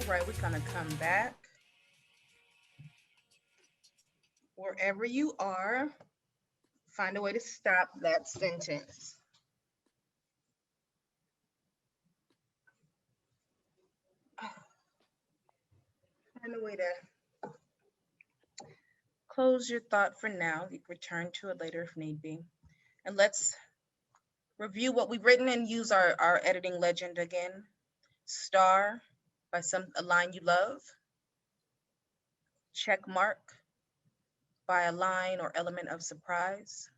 All right, we're gonna come back. Wherever you are, find a way to stop that sentence. Find a way to close your thought for now. You can return to it later if need be. And let's review what we've written and use our editing legend again. Star by a line you love. Check mark by a line or element of surprise.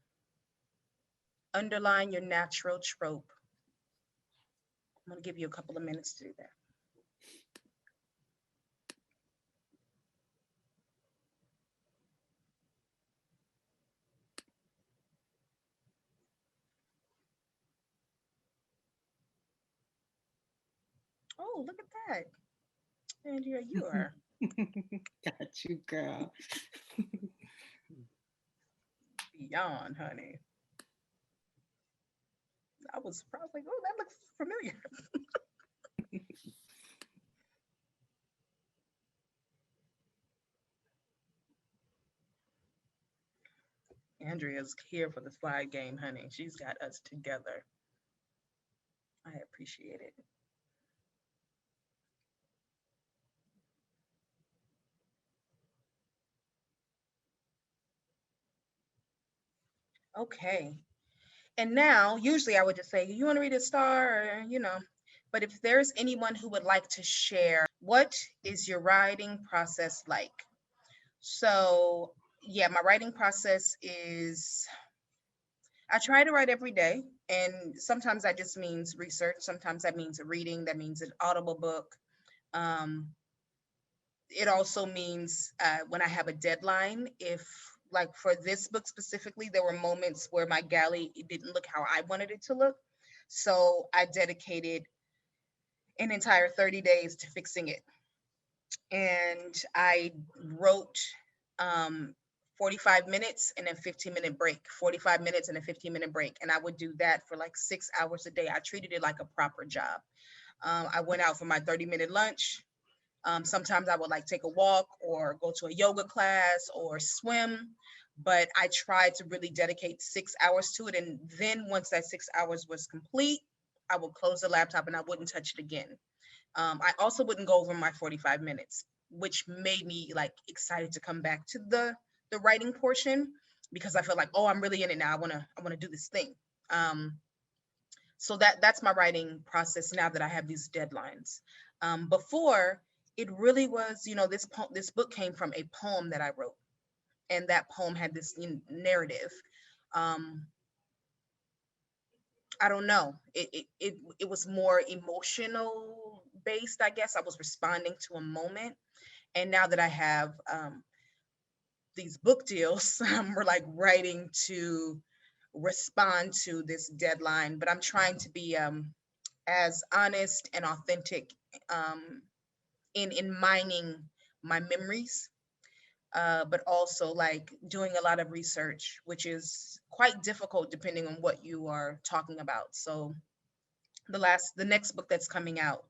Underline your natural trope. I'm going to give you a couple of minutes to do that. Oh, look at that. Andrea, you are Got you, girl. beyond, honey. I was probably, oh, that looks familiar. Andrea's here for the slide game, honey. She's got us together. I appreciate it. Okay. And now, usually I would just say, you want to read a star or, but if there's anyone who would like to share, what is your writing process like? So yeah, my writing process is, I try to write every day. And sometimes that just means research. Sometimes that means a reading. That means an audible book. It also means when I have a deadline, if like for this book specifically, there were moments where my galley it didn't look how I wanted it to look. So I dedicated an entire 30 days to fixing it. And I wrote um 45 minutes and then 15-minute break, 45 minutes and a 15-minute break. And I would do that for like 6 hours a day. I treated it like a proper job. I went out for my 30-minute lunch. Sometimes I would like take a walk or go to a yoga class or swim, but I tried to really dedicate 6 hours to it. And then once that 6 hours was complete, I would close the laptop and I wouldn't touch it again. I also wouldn't go over my 45 minutes, which made me like excited to come back to the writing portion because I feel like, oh, I'm really in it now. I wanna do this thing. Um, so that's my writing process now that I have these deadlines. Before it really was, this book came from a poem that I wrote, and that poem had this narrative. Um, I don't know. It was more emotional based, I guess. I was responding to a moment. And now that I have these book deals, we're like writing to respond to this deadline. But I'm trying to be as honest and authentic um, in mining my memories, but also like doing a lot of research, which is quite difficult depending on what you are talking about. So the next book that's coming out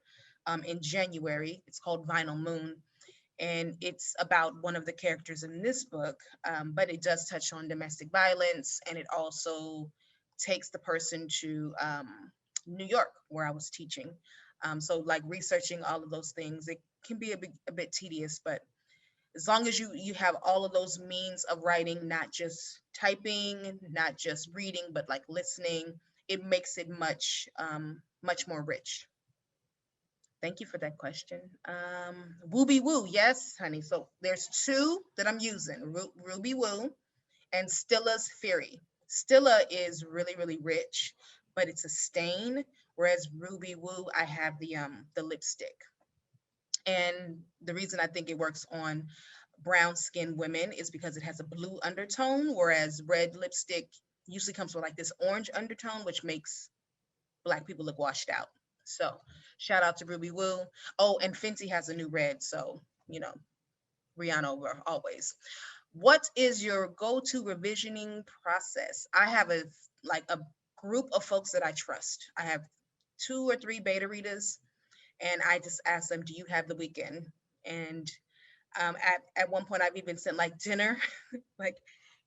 in January, it's called Vinyl Moon, and it's about one of the characters in this book, but it does touch on domestic violence, and it also takes the person to New York, where I was teaching. So like researching all of those things, it can be a bit tedious, but as long as you have all of those means of writing, not just typing, not just reading, but like listening, it makes it much more rich. Thank you for that question. Wooby Woo, yes, honey. So there's two that I'm using, Ruby Woo and Stilla's Fury. Stilla is really, really rich, but it's a stain, whereas Ruby Woo, I have the lipstick. And the reason I think it works on brown skinned women is because it has a blue undertone, whereas red lipstick usually comes with like this orange undertone, which makes Black people look washed out. So shout out to Ruby Woo. Oh, and Fenty has a new red. So, you know, Rihanna over always. What is your go-to revisioning process? I have a group of folks that I trust. I have 2 or 3 beta readers, and I just ask them, do you have the weekend? And at one point I've even sent like dinner, like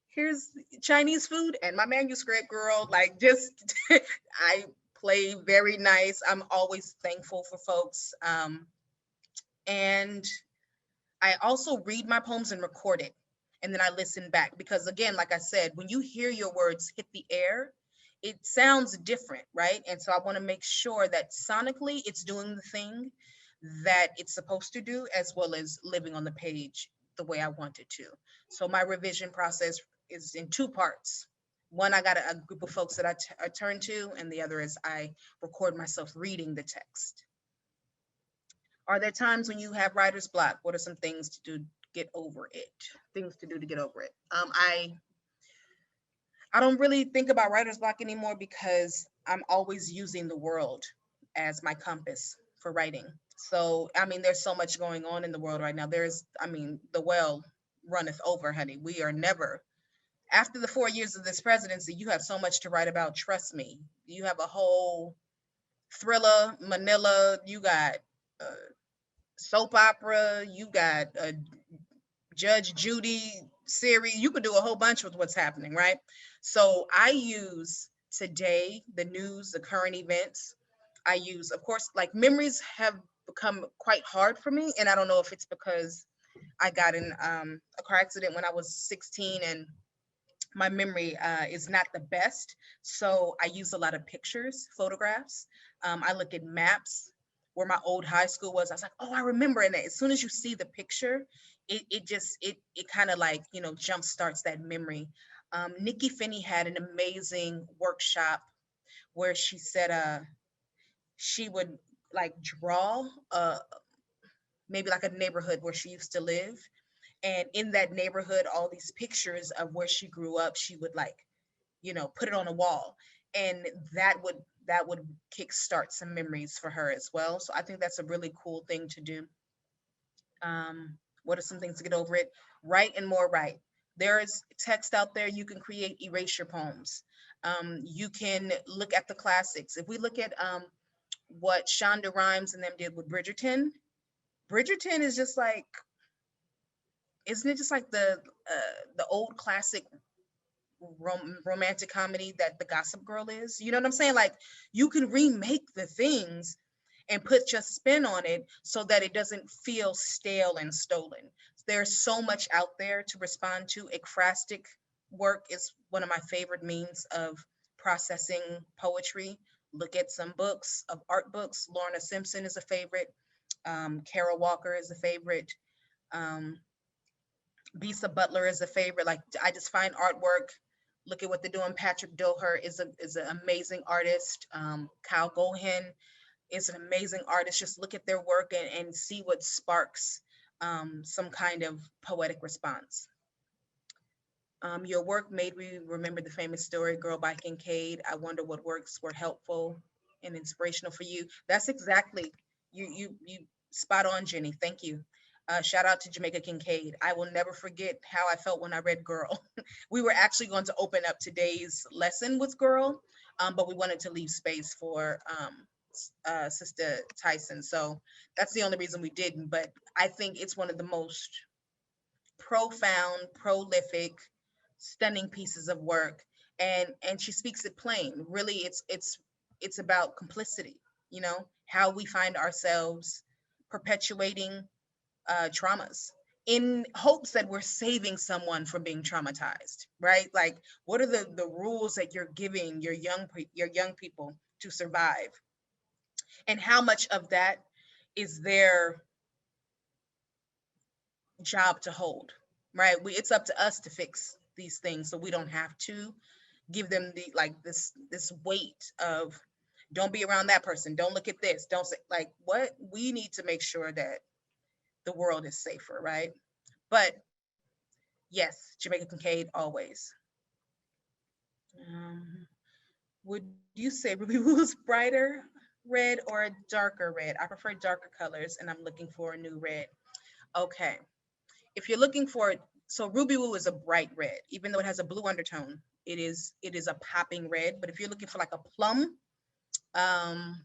here's Chinese food and my manuscript, girl. Like just I play very nice. I'm always thankful for folks. And I also read my poems and record it. And then I listen back because again, like I said, when you hear your words hit the air, it sounds different, right? And so I want to make sure that sonically it's doing the thing that it's supposed to do, as well as living on the page the way I want it to. So my revision process is in 2 parts. One, I got a group of folks that I turn to, and the other is I record myself reading the text. Are there times when you have writer's block? What are some things to do to get over it? Things to do to get over it. I don't really think about writer's block anymore because I'm always using the world as my compass for writing. So, I mean, there's so much going on in the world right now. The well runneth over, honey. We are never, after the 4 years of this presidency, you have so much to write about. Trust me. You have a whole thriller, Manila, you got soap opera, you got a Judge Judy series. You could do a whole bunch with what's happening, right? So I use today, the news, the current events. I use, of course, like memories have become quite hard for me. And I don't know if it's because I got in a car accident when I was 16 and my memory is not the best. So I use a lot of pictures, photographs. I look at maps where my old high school was. I was like, oh, I remember. And as soon as you see the picture, it kind of like, jump starts that memory. Nikki Finney had an amazing workshop where she said she would like draw maybe like a neighborhood where she used to live. And in that neighborhood, all these pictures of where she grew up, she would like, put it on a wall. And that would kickstart some memories for her as well. So I think that's a really cool thing to do. What are some things to get over it? Write and more write. There is text out there. You can create erasure poems. You can look at the classics. If we look at what Shonda Rhimes and them did with Bridgerton is just like, isn't it just like the old classic romantic comedy that The Gossip Girl is? You know what I'm saying? Like, you can remake the things and put your spin on it so that it doesn't feel stale and stolen. There's so much out there to respond to. Ekphrastic work is one of my favorite means of processing poetry. Look at some books of art books. Lorna Simpson is a favorite. Kara Walker is a favorite. Um, Bisa Butler is a favorite. Like, I just find artwork. Look at what they're doing. Patrick Doher is an amazing artist. Kyle Gohan is an amazing artist. Just look at their work and see what sparks some kind of poetic response. Your work made me remember the famous story, Girl by Kincaid. I wonder what works were helpful and inspirational for you. That's exactly, you spot on, Jenny. Thank you. Shout out to Jamaica Kincaid. I will never forget how I felt when I read Girl. We were actually going to open up today's lesson with Girl, but we wanted to leave space for Sister Tyson. So that's the only reason we didn't. But I think it's one of the most profound, prolific, stunning pieces of work, and she speaks it plain. Really, it's about complicity. How we find ourselves perpetuating traumas in hopes that we're saving someone from being traumatized, right? Like, what are the rules that you're giving your young people to survive, and how much of that is their job to hold, right? It's up to us to fix these things, so we don't have to give them the like this weight of, don't be around that person, don't look at this, don't say, like, what we need to make sure that the world is safer, right? But yes, Jamaica Kincaid always. Would you say Ruby Woo is brighter red or a darker red? I prefer darker colors, and I'm looking for a new red. Okay. If you're looking for it, so Ruby Woo is a bright red, even though it has a blue undertone. It is a popping red. But if you're looking for like a plum, um,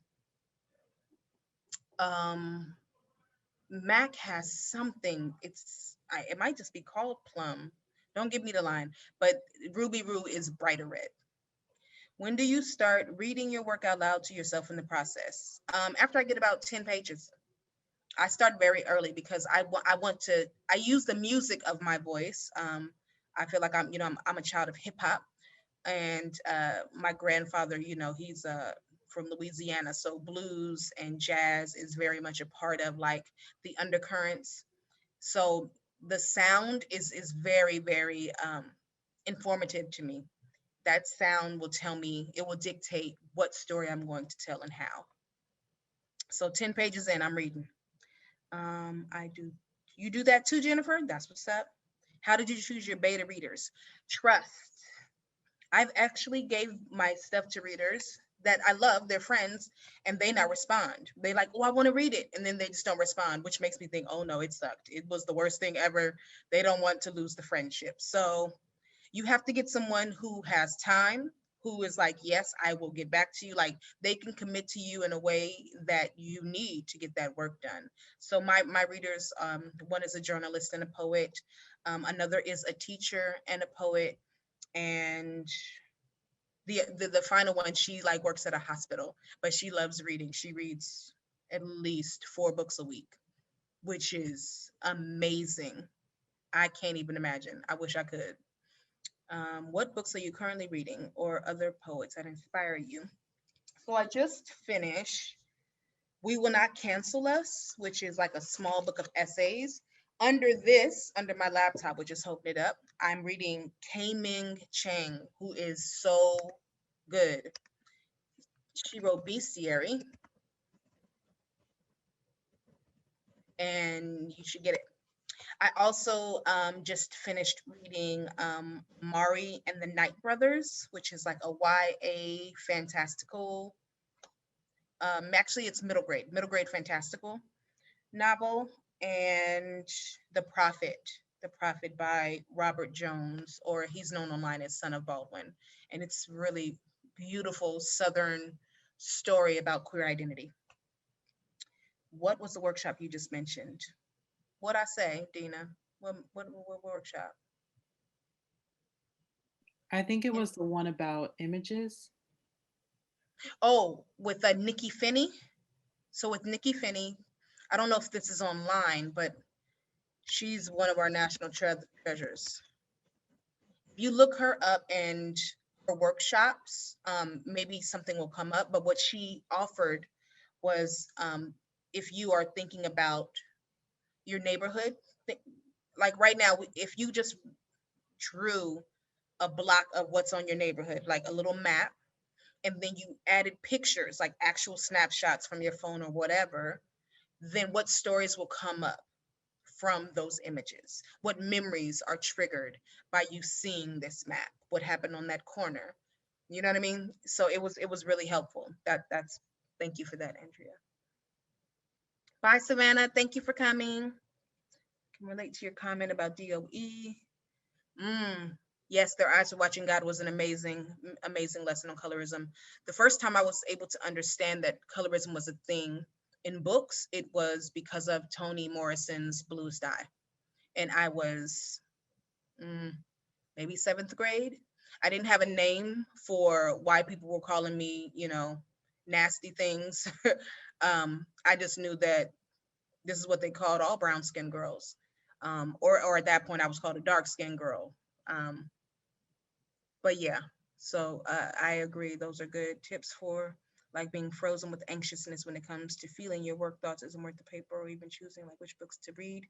um, Mac has something. It might just be called plum. Don't give me the line, but Ruby Woo is brighter red. When do you start reading your work out loud to yourself in the process? After I get about 10 pages. I start very early because I use the music of my voice. I feel like I'm a child of hip hop, and my grandfather, he's from Louisiana, so blues and jazz is very much a part of like the undercurrents. So the sound is very, very informative to me. That sound will tell me, it will dictate what story I'm going to tell and how. So 10 pages in, I'm reading. I do. You do that too, Jennifer? That's what's up. How did you choose your beta readers? Trust. I've actually gave my stuff to readers that I love, they're friends, and they not respond. They like, oh, I want to read it. And then they just don't respond, which makes me think, oh no, it sucked. It was the worst thing ever. They don't want to lose the friendship. So you have to get someone who has time, who is like, yes, I will get back to you. Like, they can commit to you in a way that you need to get that work done. So my readers, one is a journalist and a poet, another is a teacher and a poet, and the final one, she like works at a hospital, but she loves reading. She reads at least 4 books a week, which is amazing. I can't even imagine. I wish I could. What books are you currently reading or other poets that inspire you? So I just finished We Will Not Cancel Us, which is like a small book of essays. Under my laptop, which is holding it up, I'm reading Ming Chang, who is so good. She wrote Bestiary, and you should get it. I also just finished reading Mari and the Night Brothers, which is like a YA fantastical. Actually, it's middle grade fantastical novel, and The Prophet by Robert Jones, or he's known online as Son of Baldwin, and it's really beautiful Southern story about queer identity. What was the workshop you just mentioned? What I say, Dina? What workshop? I think it was the one about images. Oh, with Nikki Finney. So with Nikki Finney, I don't know if this is online, but she's one of our national treasures. If you look her up and her workshops, maybe something will come up. But what she offered was, if you are thinking about your neighborhood, like right now, if you just drew a block of what's on your neighborhood, like a little map, and then you added pictures, like actual snapshots from your phone or whatever, then what stories will come up from those images? What memories are triggered by you seeing this map? What happened on that corner? You know what I mean? So it was really helpful. That's thank you for that, Andrea. Bye, Savannah. Thank you for coming. Can relate to your comment about DOE. Yes, Their Eyes Are Watching God was an amazing lesson on colorism. The first time I was able to understand that colorism was a thing in books, it was because of Toni Morrison's Blues Die. And I was maybe 7th grade. I didn't have a name for why people were calling me, nasty things. I just knew that this is what they called all brown skinned girls. Or at that point, I was called a dark skinned girl. But yeah, so I agree. Those are good tips for like being frozen with anxiousness when it comes to feeling your work thoughts isn't worth the paper, or even choosing like which books to read.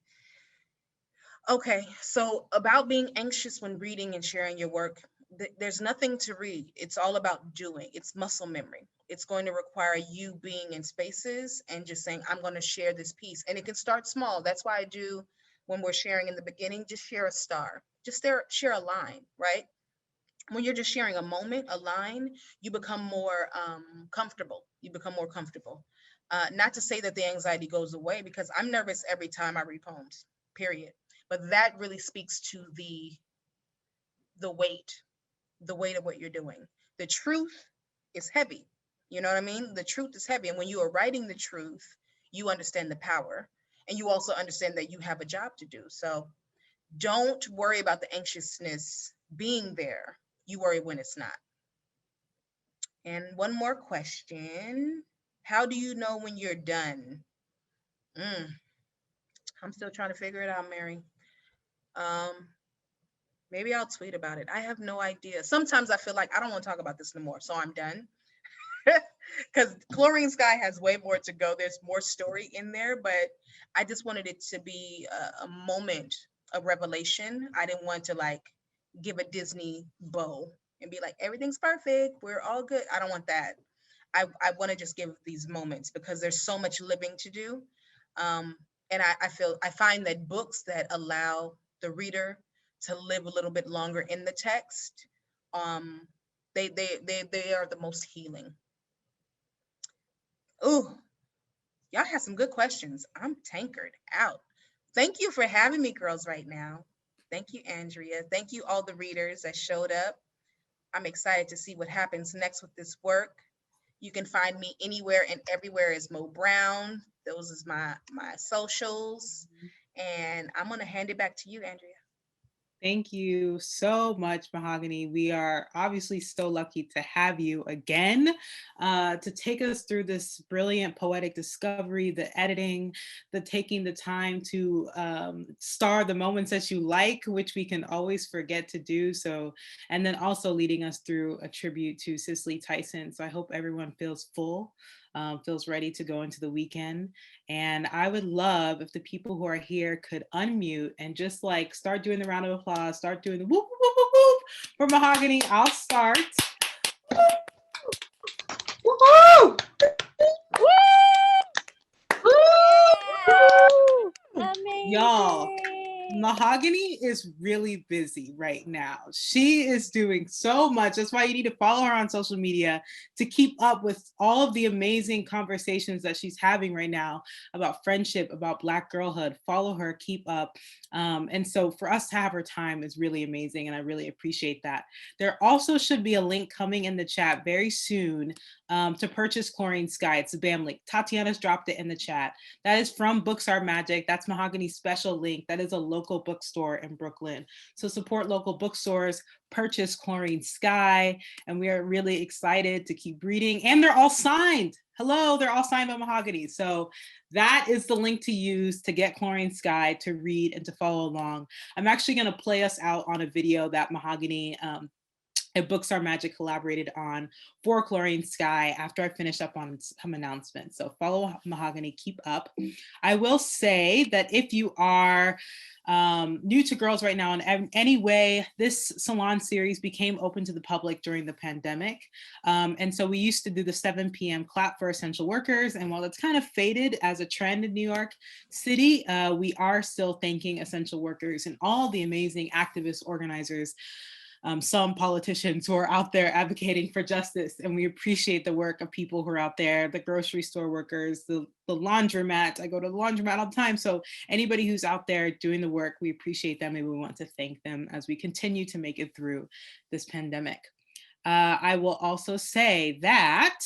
Okay, so about being anxious when reading and sharing your work, there's nothing to read. It's all about doing. It's muscle memory. It's going to require you being in spaces and just saying, I'm going to share this piece. And it can start small. That's why I do, when we're sharing in the beginning, just share a star. Just share a line, right? When you're just sharing a moment, a line, you become more comfortable. You become more comfortable. Not to say that the anxiety goes away, because I'm nervous every time I read poems, period. But that really speaks to the weight of what you're doing. The truth is heavy. You know what I mean? The truth is heavy. And when you are writing the truth, you understand the power. And you also understand that you have a job to do. So don't worry about the anxiousness being there. You worry when it's not. And one more question. How do you know when you're done? I'm still trying to figure it out, Mary. Maybe I'll tweet about it. I have no idea. Sometimes I feel like I don't want to talk about this no more, so I'm done. Because Chlorine Sky has way more to go. There's more story in there, but I just wanted it to be a moment of revelation. I didn't want to like give a Disney bow and be like, everything's perfect, we're all good. I don't want that. I want to just give these moments because there's so much living to do. And I find that books that allow the reader to live a little bit longer in the text, they are the most healing. Ooh, y'all have some good questions. I'm tankered out. Thank you for having me, girls, right now. Thank you, Andrea. Thank you, all the readers that showed up. I'm excited to see what happens next with this work. You can find me anywhere and everywhere as Mo Browne. Those is my socials. And I'm gonna hand it back to you, Andrea. Thank you so much, Mahogany. We are obviously so lucky to have you again to take us through this brilliant poetic discovery, the editing, the taking the time to star the moments that you like, which we can always forget to do. So, and then also leading us through a tribute to Cicely Tyson. So I hope everyone feels full. Feels ready to go into the weekend. And I would love if the people who are here could unmute and just like start doing the round of applause, start doing the whoop, whoop, whoop, whoop for Mahogany. I'll start. Woo-hoo! Y'all, Mahogany is really busy right now. She is doing so much. That's why you need to follow her on social media to keep up with all of the amazing conversations that she's having right now about friendship, about Black girlhood. Follow her, keep up. And so for us to have her time is really amazing, and I really appreciate that. There also should be a link coming in the chat very soon to purchase Chlorine Sky. It's a BAM link. Tatiana's dropped it in the chat. That is from Books Are Magic. That's Mahogany's special link. That is a local bookstore in Brooklyn. So support local bookstores, purchase Chlorine Sky, and we are really excited to keep reading. And they're all signed. Hello, they're all signed by Mahogany. So that is the link to use to get Chlorine Sky, to read and to follow along. I'm actually going to play us out on a video that Mahogany and Books Are Magic collaborated on for Chlorine Sky after I finish up on some announcements. So follow Mahogany, keep up. I will say that if you are new to Girls Right Now in any way, this salon series became open to the public during the pandemic. And so we used to do the 7 p.m. clap for essential workers. And while it's kind of faded as a trend in New York City, we are still thanking essential workers and all the amazing activists, organizers, some politicians who are out there advocating for justice. And we appreciate the work of people who are out there, the grocery store workers, the laundromat. I go to the laundromat all the time. So anybody who's out there doing the work, we appreciate them, and we want to thank them as we continue to make it through this pandemic. I will also say that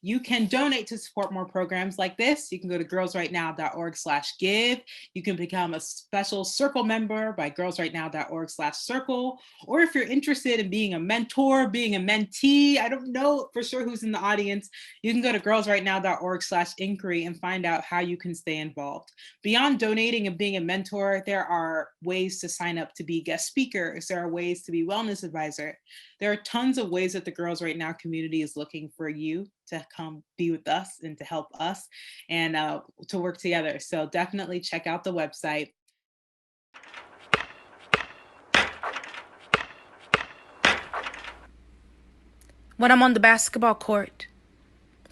you can donate to support more programs like this. You can go to girlsrightnow.org/give. You can become a special circle member by girlsrightnow.org/circle. Or if you're interested in being a mentor, being a mentee, I don't know for sure who's in the audience, you can go to girlsrightnow.org/inquiry and find out how you can stay involved. Beyond donating and being a mentor, there are ways to sign up to be guest speakers. There are ways to be wellness advisor. There are tons of ways that the Girls Right Now community is looking for you to come be with us and to help us and to work together. So definitely check out the website. When I'm on the basketball court,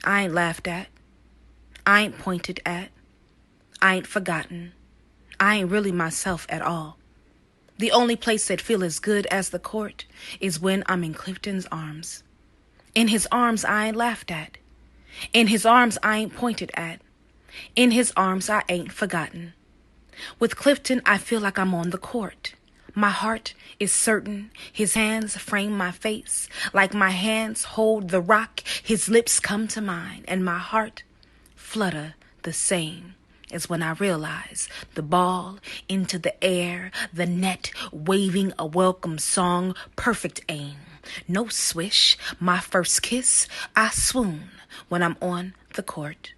I ain't laughed at. I ain't pointed at. I ain't forgotten. I ain't really myself at all. The only place that feel as good as the court is when I'm in Clifton's arms. In his arms, I ain't laughed at. In his arms, I ain't pointed at. In his arms, I ain't forgotten. With Clifton, I feel like I'm on the court. My heart is certain. His hands frame my face. Like my hands hold the rock, his lips come to mine, and my heart flutter the same as when I realize the ball into the air, the net waving a welcome song, perfect aim. No swish, my first kiss, I swoon when I'm on the court.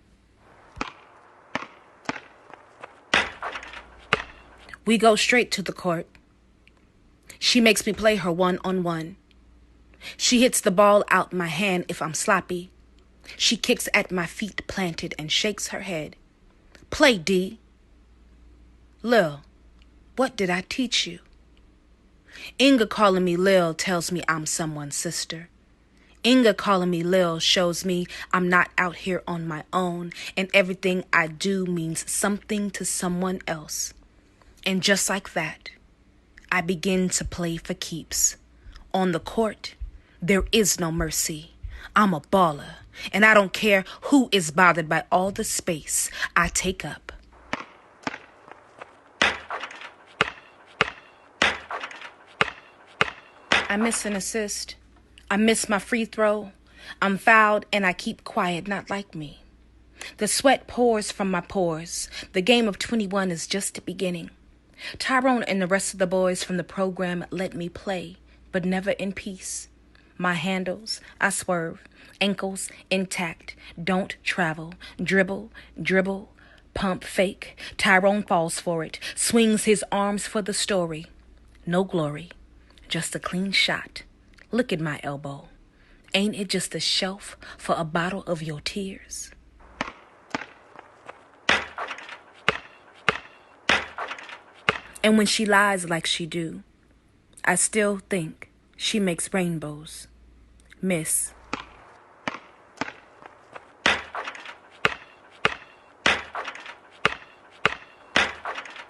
We go straight to the court. She makes me play her one-on-one. She hits the ball out my hand if I'm sloppy. She kicks at my feet planted and shakes her head. Play, D. Lil, what did I teach you? Inga calling me Lil tells me I'm someone's sister. Inga calling me Lil shows me I'm not out here on my own, and everything I do means something to someone else. And just like that, I begin to play for keeps. On the court, there is no mercy. I'm a baller, and I don't care who is bothered by all the space I take up. I miss an assist. I miss my free throw. I'm fouled and I keep quiet, not like me. The sweat pours from my pores. The game of 21 is just beginning. Tyrone and the rest of the boys from the program let me play, but never in peace. My handles, I swerve, ankles intact, don't travel, dribble, pump fake. Tyrone falls for it, swings his arms for the story. No glory, just a clean shot. Look at my elbow. Ain't it just a shelf for a bottle of your tears? And when she lies like she do, I still think she makes rainbows. Miss,